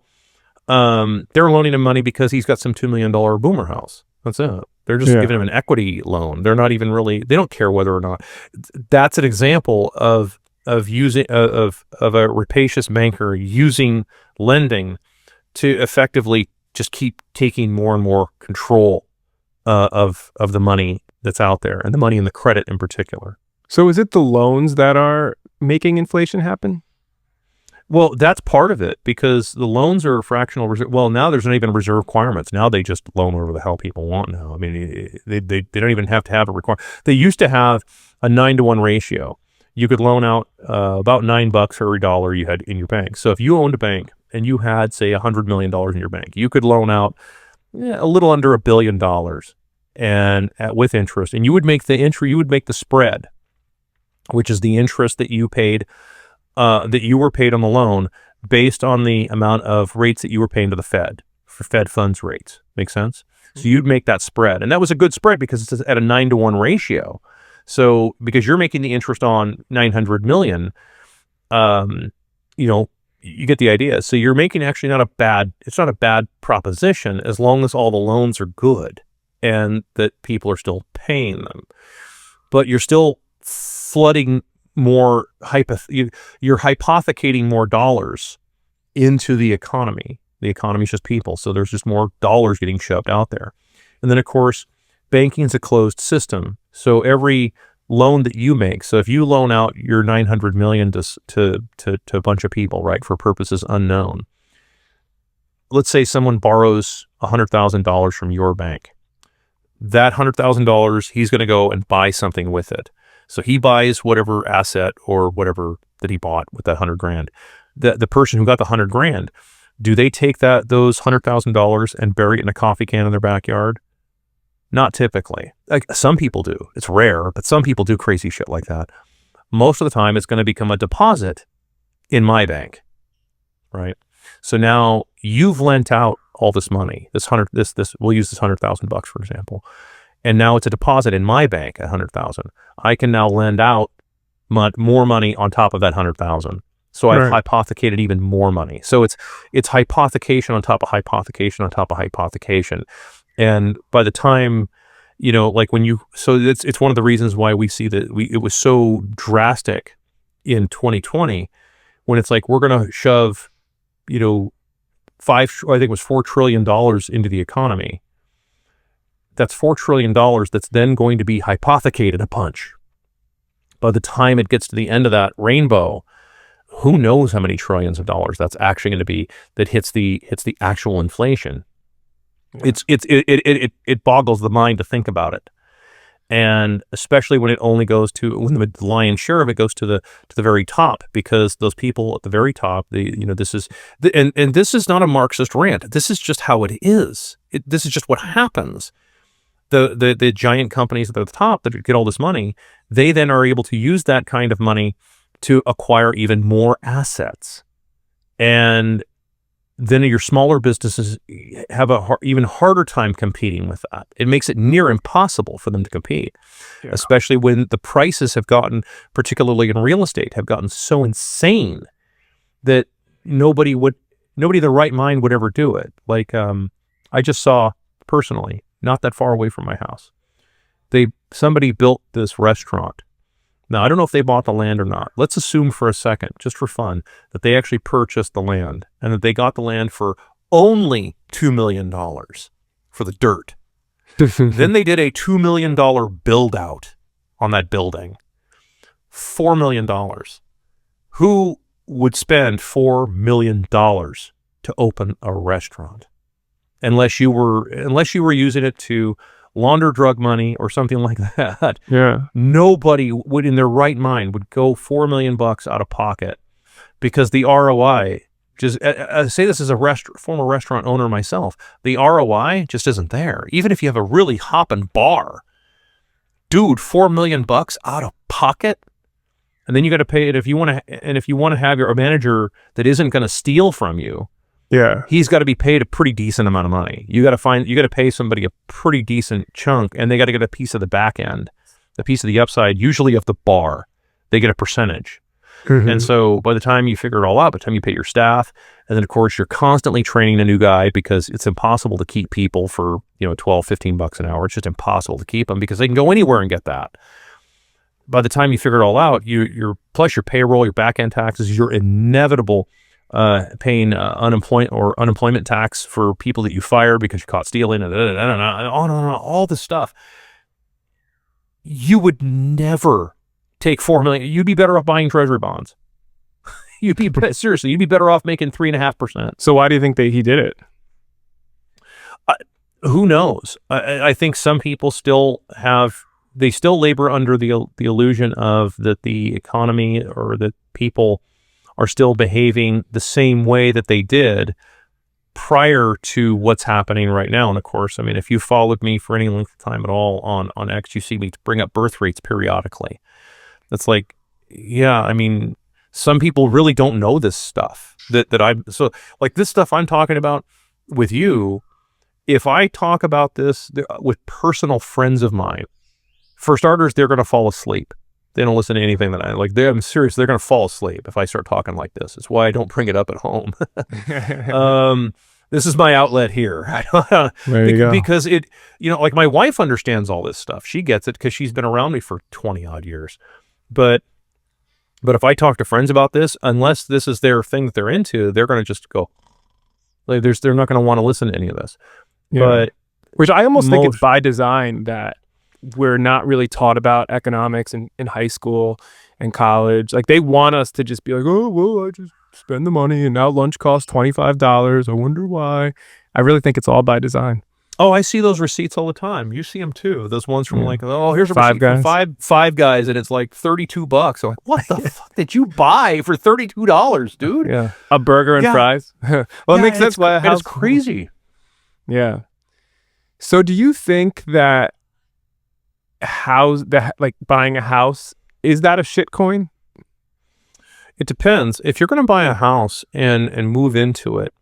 they're loaning him money because he's got some $2 million boomer house. That's it. They're just giving him an equity loan. They're not even really, they don't care whether or not. That's an example of using a rapacious banker using lending to effectively just keep taking more and more control of the money that's out there, and the money and the credit in particular. So is it the loans that are making inflation happen? Well, that's part of it, because the loans are fractional reserve. Well, now there's not even reserve requirements. Now they just loan whatever the hell people want now. I mean, they don't even have to have a requirement. They used to have a 9-to-1 ratio. You could loan out about $9 for every dollar you had in your bank. So if you owned a bank and you had, say, $100 million in your bank, you could loan out a little under $1 billion and with interest. And you would make the spread, which is the interest that you paid, that you were paid on the loan based on the amount of rates that you were paying to the Fed for Fed funds rates. Make sense? So you'd make that spread. And that was a good spread because it's at a 9-to-1 ratio. So because you're making the interest on $900 million, you get the idea. So you're making actually it's not a bad proposition as long as all the loans are good and that people are still paying them. But you're still flooding more you're hypothecating more dollars into the economy. The economy is just people, so there's just more dollars getting shoved out there. And then, of course, banking is a closed system. So every loan that you make, so if you loan out your $900 million to a bunch of people, right, for purposes unknown, let's say someone borrows $100,000 from your bank. That $100,000, he's going to go and buy something with it. So he buys whatever asset or whatever that he bought with that $100,000. The person who got the $100,000, do they take those $100,000 and bury it in a coffee can in their backyard? Not typically. Like, some people do. It's rare, but some people do crazy shit like that. Most of the time, it's going to become a deposit in my bank, right? So now you've lent out all this money. We'll use this $100,000 for example, and now it's a deposit in my bank at $100,000. I can now lend out more money on top of that $100,000. So I've hypothecated even more money. So it's hypothecation on top of hypothecation on top of hypothecation. And by the time, like so it's one of the reasons why we see that it was so drastic in 2020 when it's like, we're going to shove, I think it was $4 trillion into the economy. That's $4 trillion that's then going to be hypothecated a bunch. By the time it gets to the end of that rainbow, who knows how many trillions of dollars that's actually going to be that hits the actual inflation. Yeah. It boggles the mind to think about it, and especially when it only goes to, when the lion's share of it goes to the very top, because those people at the very top, this is not a Marxist rant. This is just how it is. This is just what happens. The giant companies at the top that get all this money, they then are able to use that kind of money to acquire even more assets, and then your smaller businesses have a even harder time competing with that. It makes it near impossible for them to compete, especially when the prices have gotten, particularly in real estate, have gotten so insane that nobody in their right mind would ever do it. Like, I just saw personally, not that far away from my house, somebody built this restaurant. Now, I don't know if they bought the land or not. Let's assume for a second, just for fun, that they actually purchased the land and that they got the land for only $2 million for the dirt. Then they did a $2 million build out on that building. $4 million. Who would spend $4 million to open a restaurant? Unless you were using it to launder drug money or something like that. Yeah. Nobody would, in their right mind, would go $4 million out of pocket, because the ROI, just I say this as a former restaurant owner myself, the ROI just isn't there. Even if you have a really hopping bar, dude, $4 million out of pocket, and then you got to pay it if you want to have a manager that isn't going to steal from you. Yeah, he's got to be paid a pretty decent amount of money. You got to pay somebody a pretty decent chunk, and they got to get a piece of the back end, a piece of the upside, usually of the bar. They get a percentage. Mm-hmm. And so by the time you figure it all out, by the time you pay your staff, and then of course you're constantly training a new guy, because it's impossible to keep people for, $12, $15 an hour. It's just impossible to keep them because they can go anywhere and get that. By the time you figure it all out, plus your payroll, your back end taxes, your inevitable paying unemployment tax for people that you fire because you caught stealing, and on and on, all this stuff. You would never take $4 million. You'd be better off buying treasury bonds. Seriously, you'd be better off making 3.5%. So why do you think he did it? Who knows? I think some people still labor under the illusion of that the economy, or that people are still behaving the same way that they did prior to what's happening right now. And of course, I mean, if you followed me for any length of time at all on X, you see me bring up birth rates periodically. That's like, yeah, I mean, some people really don't know this stuff so like this stuff I'm talking about with you. If I talk about this with personal friends of mine, for starters, they're going to fall asleep. They don't listen to anything that I'm serious. They're going to fall asleep if I start talking like this. It's why I don't bring it up at home. This is my outlet here. There you go. Because like my wife understands all this stuff. She gets it because she's been around me for 20 odd years. But But if I talk to friends about this, unless this is their thing that they're into, they're going to just go, like, they're not going to want to listen to any of this. Yeah. But Which I almost think it's most, by design that we're not really taught about economics in high school and college. Like they want us to just be like, oh, well, I just spend the money and now lunch costs $25. I wonder why. I really think it's all by design. oh, I see those receipts all the time. You see them too. Those ones from Yeah. like, oh, here's a Five receipt from Guys. five guys, and it's like $32. I'm like, what the fuck did you buy for $32, dude? Yeah. A burger and Yeah. fries. Well, Yeah, it makes sense why a it's house. crazy. Yeah. So do you think that like buying a house, is that a shit coin? It depends. If you're going to buy a house and move into it,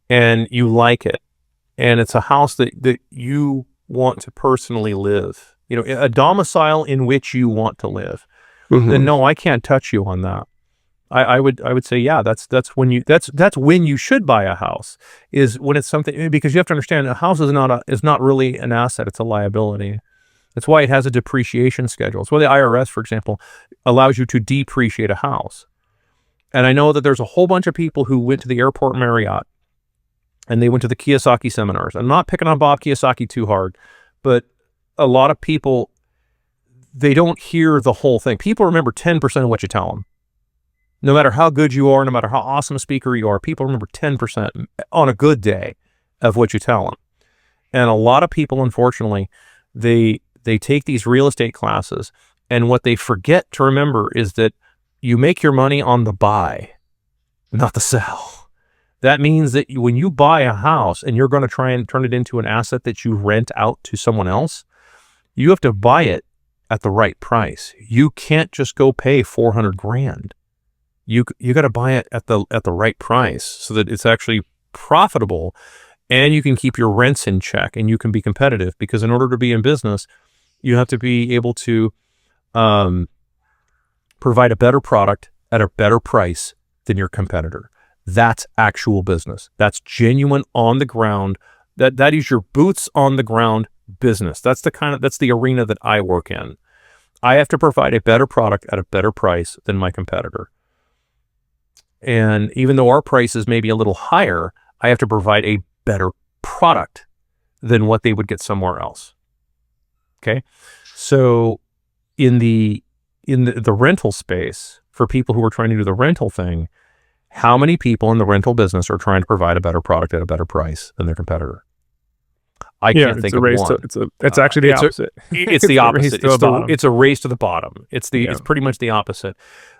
and you like it, and it's a house that you want to personally live, a domicile in which you want to live, then no, I can't touch you on that. I would say, yeah, that's when you should buy a house, is when it's something, because you have to understand a house is not really an asset, it's a liability. That's why it has a depreciation schedule. It's why the IRS, for example, allows you to depreciate a house. And I know that there's a whole bunch of people who went to the airport Marriott and they went to the Kiyosaki seminars. I'm not picking on Bob Kiyosaki too hard, but a lot of people, they don't hear the whole thing. People remember 10% of what you tell them. No matter how good you are, no matter how awesome a speaker you are, people remember 10% on a good day of what you tell them. And a lot of people, unfortunately, they take these real estate classes, and what they forget to remember is that you make your money on the buy, not the sell. That means that when you buy a house and you're going to try and turn it into an asset that you rent out to someone else, you have to buy it at the right price. You can't just go pay $400,000. You got to buy it at the right price so that it's actually profitable, and you can keep your rents in check and you can be competitive, because in order to be in business, you have to be able to provide a better product at a better price than your competitor. That's actual business. That's genuine on the ground. That is your boots on the ground business. That's the arena that I work in. I have to provide a better product at a better price than my competitor. And even though our prices may be a little higher, I have to provide a better product than what they would get somewhere else. Okay. So in the rental space, for people who are trying to do the rental thing, how many people in the rental business are trying to provide a better product at a better price than their competitor? I can't think of one. It's actually the opposite. It's the opposite. It's a race to the bottom. It's pretty much the opposite.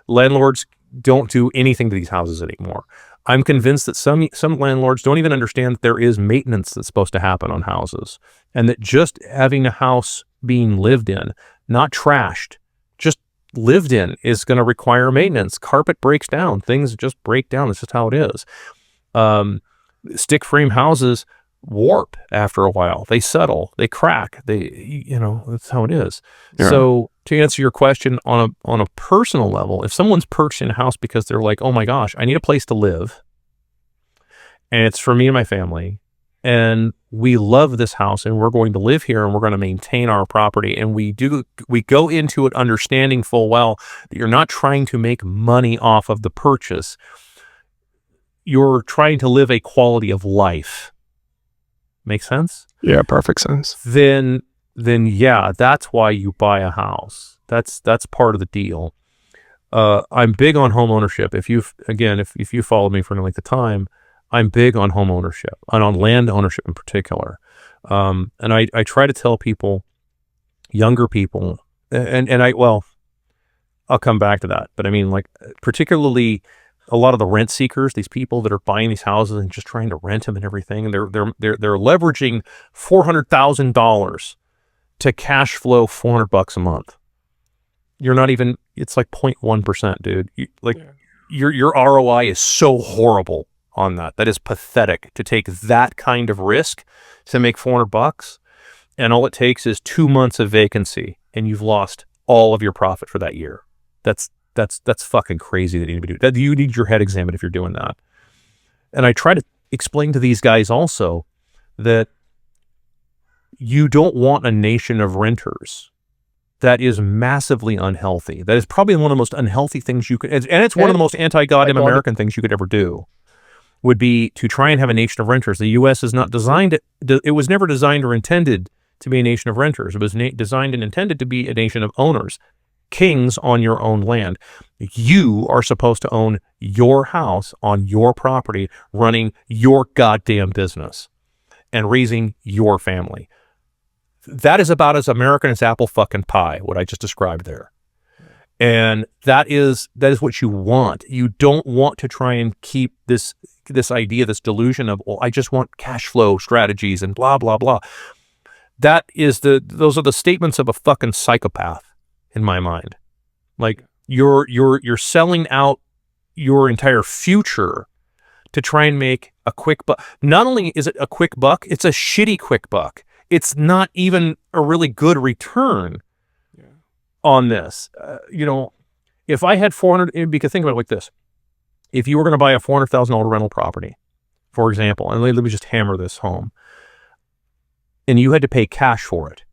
Landlords don't do anything to these houses anymore. I'm convinced that some landlords don't even understand that there is maintenance that's supposed to happen on houses, and that just having a house being lived in, not trashed, just lived in, is going to require maintenance. Carpet breaks down. Things just break down. That's just how it is. Stick frame houses warp after a while. They settle. They crack. That's how it is. Yeah. So to answer your question on a personal level, if someone's purchasing a house because they're like, oh my gosh, I need a place to live, and it's for me and my family, and we love this house, and we're going to live here, and we're going to maintain our property, and we go into it understanding full well that you're not trying to make money off of the purchase. You're trying to live a quality of life. Make sense? Yeah, perfect sense. Then yeah, that's why you buy a house. That's part of the deal. I'm big on home ownership. If you followed me for any length of time, I'm big on home ownership and on land ownership in particular. And I try to tell people, younger people, I'll come back to that. But I mean, like, particularly a lot of the rent seekers, these people that are buying these houses and just trying to rent them and everything, and they're leveraging $400,000 to cash flow $400 a month. You're not even, it's like 0.1%, dude. Your ROI is so horrible on that. That is pathetic to take that kind of risk to make $400, and all it takes is 2 months of vacancy, and you've lost all of your profit for that year. That's fucking crazy that you need to do that. You need your head examined if you're doing that. And I try to explain to these guys also that you don't want a nation of renters. that is massively unhealthy. That is probably one of the most unhealthy things you could, and it's one of the most anti-goddamn American things you could ever do, would be to try and have a nation of renters. The U.S. is not designed, it was never designed or intended to be a nation of renters. It was designed and intended to be a nation of owners, kings on your own land. You are supposed to own your house on your property, running your goddamn business and raising your family. That is about as American as apple fucking pie, what I just described there. And that is what you want. You don't want to try and keep this idea, this delusion of, well, I just want cash flow strategies and blah, blah, blah. Those are the statements of a fucking psychopath in my mind. Like, you're selling out your entire future to try and make a quick buck. Not only is it a quick buck, it's a shitty quick buck. It's not even a really good return on this. If I had 400, because think about it like this. If you were going to buy a $400,000 rental property, for example, and let me just hammer this home, and you had to pay cash for it,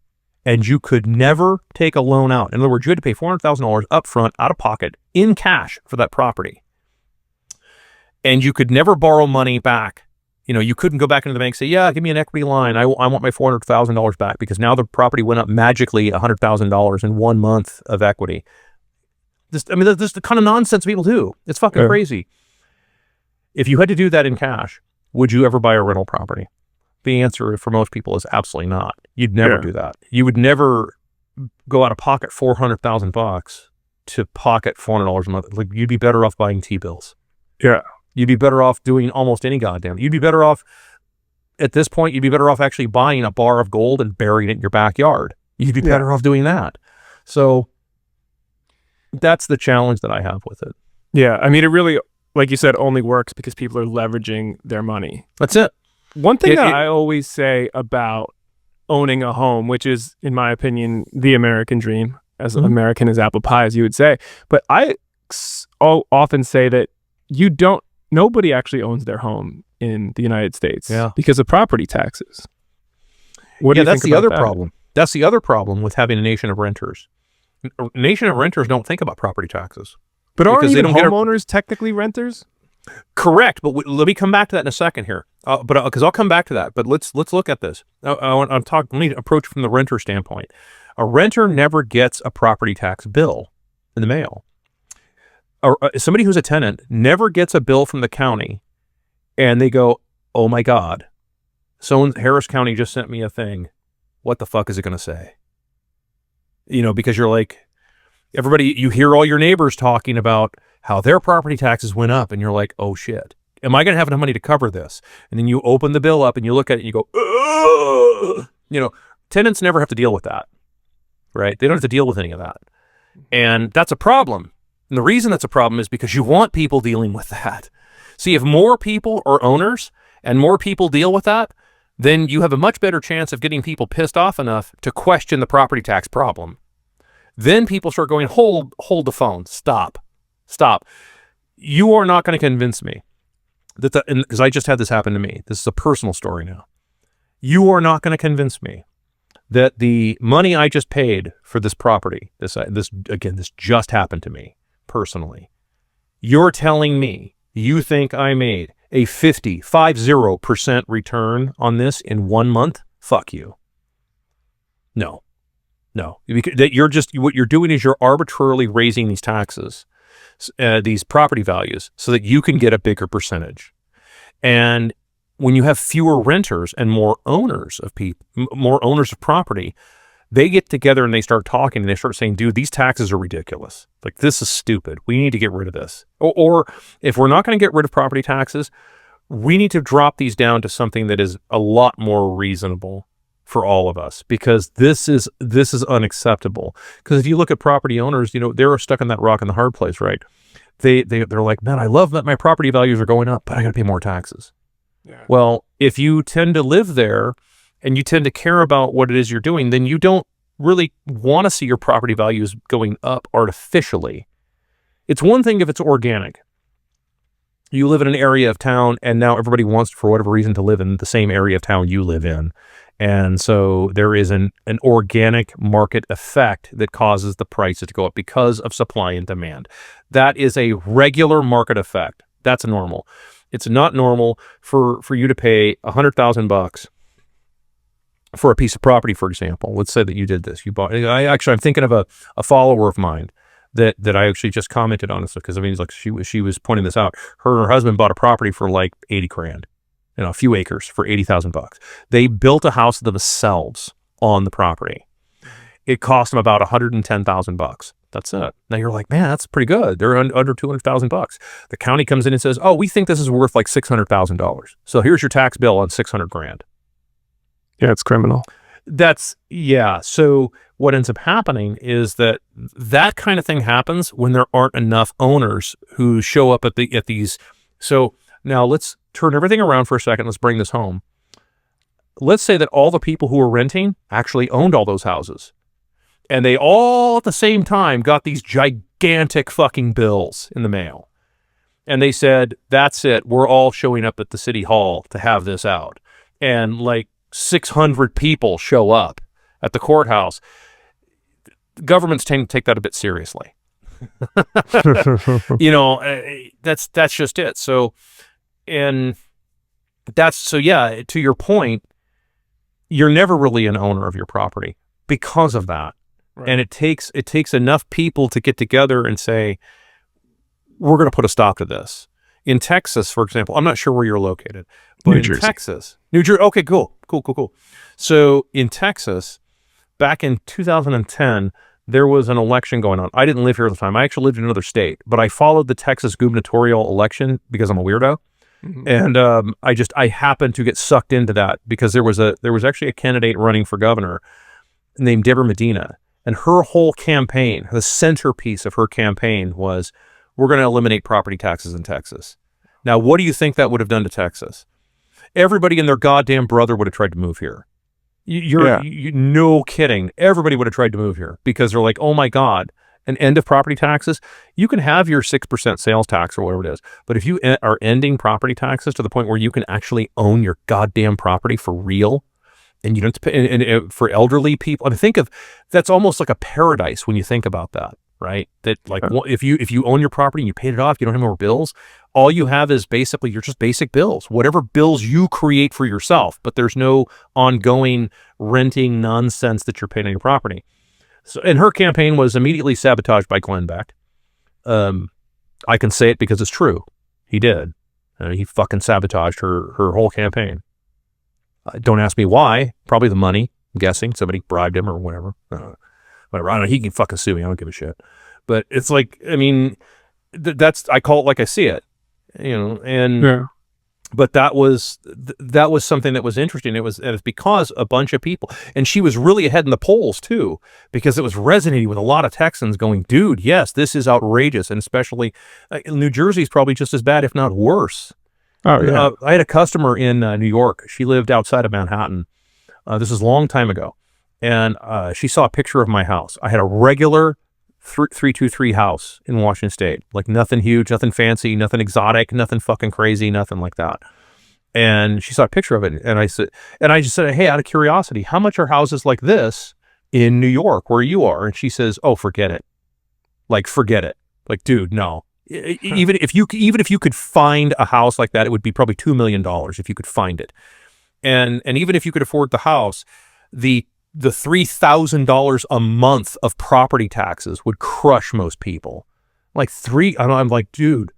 and you could never take a loan out. In other words, you had to pay $400,000 up front, out of pocket, in cash for that property. And you could never borrow money back. You couldn't go back into the bank and say, yeah, give me an equity line. I want my $400,000 back, because now the property went up magically $100,000 in 1 month of equity. This is the kind of nonsense people do. It's fucking crazy. If you had to do that in cash, would you ever buy a rental property? The answer for most people is absolutely not. You'd never do that. You would never go out of pocket $400,000 to pocket $400 a month. Like, you'd be better off buying T-bills. Yeah. You'd be better off doing almost any goddamn. You'd be better off, at this point, you'd be better off actually buying a bar of gold and burying it in your backyard. You'd be better off doing that. So that's the challenge that I have with it. Yeah. I mean, it really, like you said, only works because people are leveraging their money. That's it. One thing that I always say about owning a home, which is, in my opinion, the American dream, as American as apple pie, as you would say, but I often say that nobody actually owns their home in the United States because of property taxes. What do you think about that? Problem. That's the other problem with having a nation of renters. A nation of renters don't think about property taxes. But aren't even homeowners technically renters? Correct, but let me come back to that in a second here. Because I'll come back to that. But let's look at this. Let me approach from the renter standpoint. A renter never gets a property tax bill in the mail. Somebody who's a tenant never gets a bill from the county, and they go, "Oh my God, Harris County just sent me a thing. What the fuck is it going to say?" Because you're like, everybody, you hear all your neighbors talking about how their property taxes went up, and you're like, oh shit, am I going to have enough money to cover this? And then you open the bill up and you look at it and you go, ugh! Tenants never have to deal with that, right? They don't have to deal with any of that. And that's a problem. And the reason that's a problem is because you want people dealing with that. See, if more people are owners and more people deal with that, then you have a much better chance of getting people pissed off enough to question the property tax problem. Then people start going, hold the phone, stop. You are not going to convince me because I just had this happen to me. This is a personal story now. You are not going to convince me that the money I just paid for this property, this just happened to me personally. You're telling me you think I made a 50% return on this in 1 month? Fuck you. No. What you're doing is you're arbitrarily raising these taxes, these property values, so that you can get a bigger percentage. And when you have fewer renters and more owners of property, they get together and they start talking and they start saying, dude, these taxes are ridiculous. Like, this is stupid. We need to get rid of this. Or if we're not going to get rid of property taxes, we need to drop these down to something that is a lot more reasonable for all of us, because this is unacceptable. Because if you look at property owners, they're stuck in that rock and the hard place, right? They're like, man, I love that my property values are going up, but I got to pay more taxes. Yeah. Well, if you tend to live there and you tend to care about what it is you're doing, then you don't really want to see your property values going up artificially. It's one thing if it's organic. You live in an area of town, and now everybody wants, for whatever reason, to live in the same area of town you live in. And so there is an organic market effect that causes the prices to go up because of supply and demand. That is a regular market effect. That's normal. It's not normal for you to pay $100,000 for a piece of property, for example. Let's say that you did this. You bought. I'm thinking of a follower of mine that I actually just commented on this, because I mean, like she was pointing this out. Her and her husband bought a property for like 80 grand, a few acres for $80,000. They built a house themselves on the property. It cost them about $110,000. That's it. Now you're like, man, that's pretty good. They're under $200,000. The county comes in and says, oh, we think this is worth like $600,000. So here's your tax bill on 600 grand. Yeah, it's criminal. So what ends up happening is that kind of thing happens when there aren't enough owners who show up at these. So now let's turn everything around for a second. Let's bring this home. Let's say that all the people who were renting actually owned all those houses, and they all at the same time got these gigantic fucking bills in the mail. And they said, that's it. We're all showing up at the city hall to have this out. And like 600 people show up at the courthouse. Governments tend to take that a bit seriously. That's just it. So to your point, you're never really an owner of your property because of that. Right. And it takes enough people to get together and say, we're going to put a stop to this. In Texas, for example, I'm not sure where you're located, but New in Jersey. Texas, New Jersey. Okay, cool. So in Texas, back in 2010, there was an election going on. I didn't live here at the time. I actually lived in another state, but I followed the Texas gubernatorial election because I'm a weirdo. Mm-hmm. And I happened to get sucked into that because there was actually a candidate running for governor named Deborah Medina, and her whole campaign, the centerpiece of her campaign was, we're going to eliminate property taxes in Texas. Now, what do you think that would have done to Texas? Everybody and their goddamn brother would have tried to move here. No kidding. Everybody would have tried to move here because they're like, oh my God, an end of property taxes. You can have your 6% sales tax or whatever it is, but if you are ending property taxes to the point where you can actually own your goddamn property for real, and you don't have to pay, and for elderly people, I mean, think of, that's almost like a paradise when you think about that. Right? That like, if you own your property and you paid it off, you don't have more bills. All you have is basically you're just basic bills, whatever bills you create for yourself, but there's no ongoing renting nonsense that you're paying on your property. So, and her campaign was immediately sabotaged by Glenn Beck. I can say it because it's true. He did. He fucking sabotaged her whole campaign. Don't ask me why. Probably the money. I'm guessing somebody bribed him or whatever. Whatever. I don't know. He can fucking sue me. I don't give a shit. But it's like, I mean, I call it like I see it, and yeah. But that was something that was interesting. It's because a bunch of people, and she was really ahead in the polls too, because it was resonating with a lot of Texans going, dude, yes, this is outrageous. And especially New Jersey's probably just as bad, if not worse. Oh yeah. I had a customer in New York. She lived outside of Manhattan. This is a long time ago. And she saw a picture of my house. I had a regular 323 house in Washington State. Like nothing huge, nothing fancy, nothing exotic, nothing fucking crazy, nothing like that. And she saw a picture of it. And I just said, hey, out of curiosity, how much are houses like this in New York where you are? And she says, oh, forget it. Like, forget it. Like, dude, no. Even if you could find a house like that, it would be probably $2 million if you could find it. And even if you could afford the house, the $3,000 a month of property taxes would crush most people. Like I'm like, dude,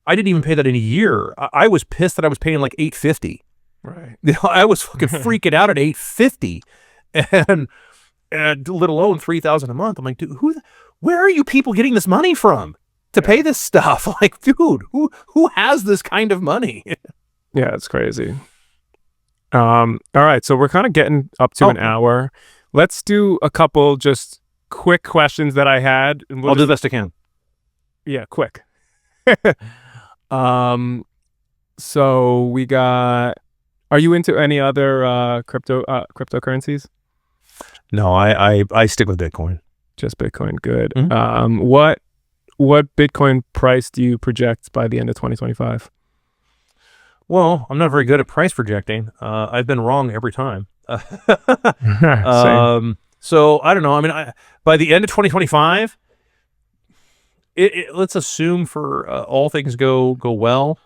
I didn't even pay that in a year. I was pissed that I was paying like $850. Right. I was fucking freaking out at $850, and let alone $3,000 a month. I'm like, dude, where are you people getting this money from to pay this stuff? Like, dude, who has this kind of money? Yeah, it's crazy. All right, so we're kind of getting up to an hour. Let's do a couple just quick questions that I had. And I'll do the best I can. Yeah, quick. So we got. Are you into any other cryptocurrencies? No, I stick with Bitcoin. Just Bitcoin. Good. Mm-hmm. what Bitcoin price do you project by the end of 2025? Well, I'm not very good at price projecting. I've been wrong every time. Same. So I don't know. I mean, by the end of 2025, let's assume for all things go well.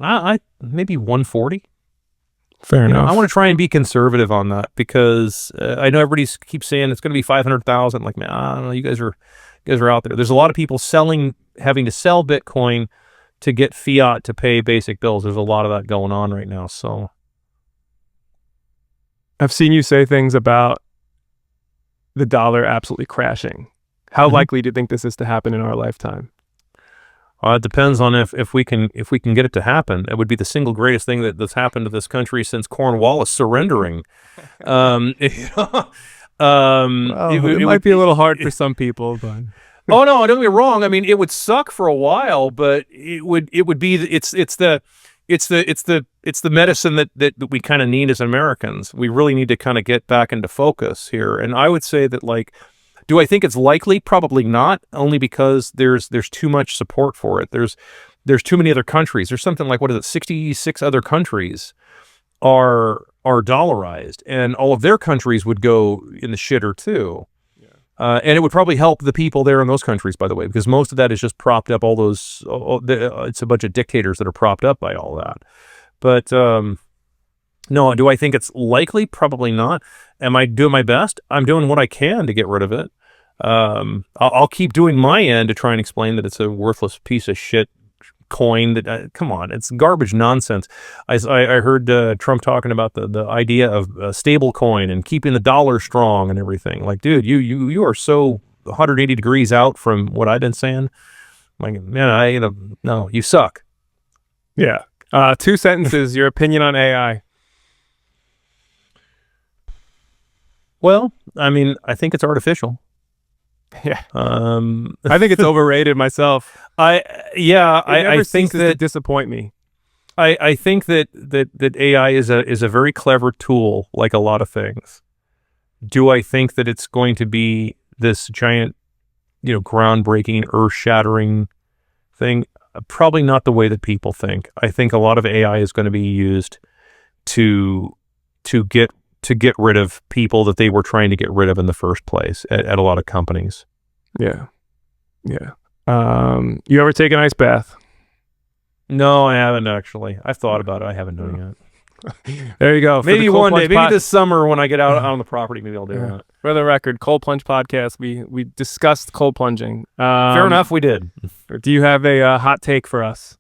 I maybe 140. Fair You know, enough. I want to try and be conservative on that because I know everybody keeps saying it's going to be 500,000. Like, man, I don't know. You guys are out there. There's a lot of people having to sell Bitcoin to get fiat to pay basic bills. There's a lot of that going on right now. So I've seen you say things about the dollar absolutely crashing. How likely do you think this is to happen in our lifetime? it depends on if we can get it to happen. It would be the single greatest thing that's happened to this country since Cornwallis surrendering. Well, it might be a little hard for some people, but oh no, don't get me wrong. I mean, it would suck for a while, but it would be it's the medicine that we kind of need as Americans. We really need to kind of get back into focus here. And I would say that, like, do I think it's likely? Probably not, only because there's too much support for it. There's too many other countries. There's something like, 66 other countries are dollarized, and all of their countries would go in the shitter too. And it would probably help the people there in those countries, by the way, because most of that is just propped up. It's a bunch of dictators that are propped up by all that. But no, do I think it's likely? Probably not. Am I doing my best? I'm doing what I can to get rid of it. I'll keep doing my end to try and explain that it's a worthless piece of shit coin. That come on, it's garbage nonsense. I heard Trump talking about the idea of a stable coin and keeping the dollar strong and everything. Like, dude, you are so 180 degrees out from what I've been saying. Like, man, no, you suck. yeah. 2 sentences. Your opinion on AI? Well, I mean, I think it's artificial. Yeah. I think it's overrated myself. I It think ceases that to disappoint me. I think that AI is a very clever tool, like a lot of things. Do I think that it's going to be this giant, groundbreaking, earth-shattering thing? Probably not the way that people think. I think a lot of AI is going to be used to get rid of people that they were trying to get rid of in the first place at a lot of companies. Yeah. You ever take an ice bath? No, I haven't actually. I've thought about it. I haven't done it yet. There you go. Maybe one day. Maybe this summer when I get out on the property, maybe I'll do that. For the record, Cold Plunge podcast, we discussed cold plunging. Fair enough, we did. Do you have a hot take for us?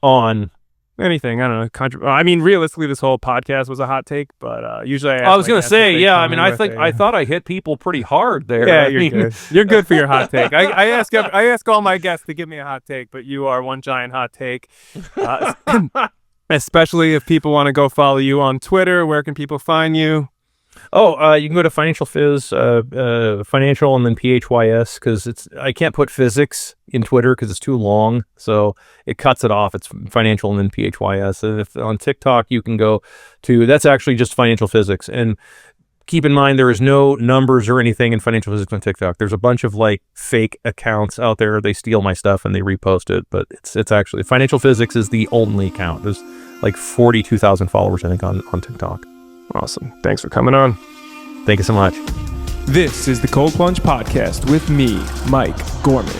On anything? I don't know. I mean, realistically, this whole podcast was a hot take, but usually I was going to say, yeah. I mean, I thought I hit people pretty hard there. Yeah, you're good. You're good for your hot take. I ask all my guests to give me a hot take, but you are one giant hot take. Especially if people want to go follow you on Twitter. Where can people find you? Oh, you can go to Financial Fizz, financial and then PHYS, because I can't put physics in Twitter because it's too long, so it cuts it off. It's financial and then PHYS. And if on TikTok you can go to, that's actually just Financial Physics. And keep in mind there is no numbers or anything in Financial Physics on TikTok. There's a bunch of like fake accounts out there. They steal my stuff and they repost it, but it's actually Financial Physics is the only account. There's like 42,000 followers I think on TikTok. Awesome. Thanks for coming on. Thank you so much. This is the Cold Plunge Podcast with me, Mike Gorman.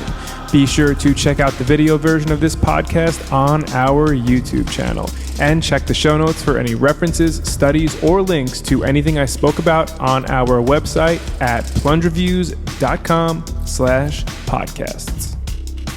Be sure to check out the video version of this podcast on our YouTube channel and check the show notes for any references, studies, or links to anything I spoke about on our website at plungereviews.com/podcasts.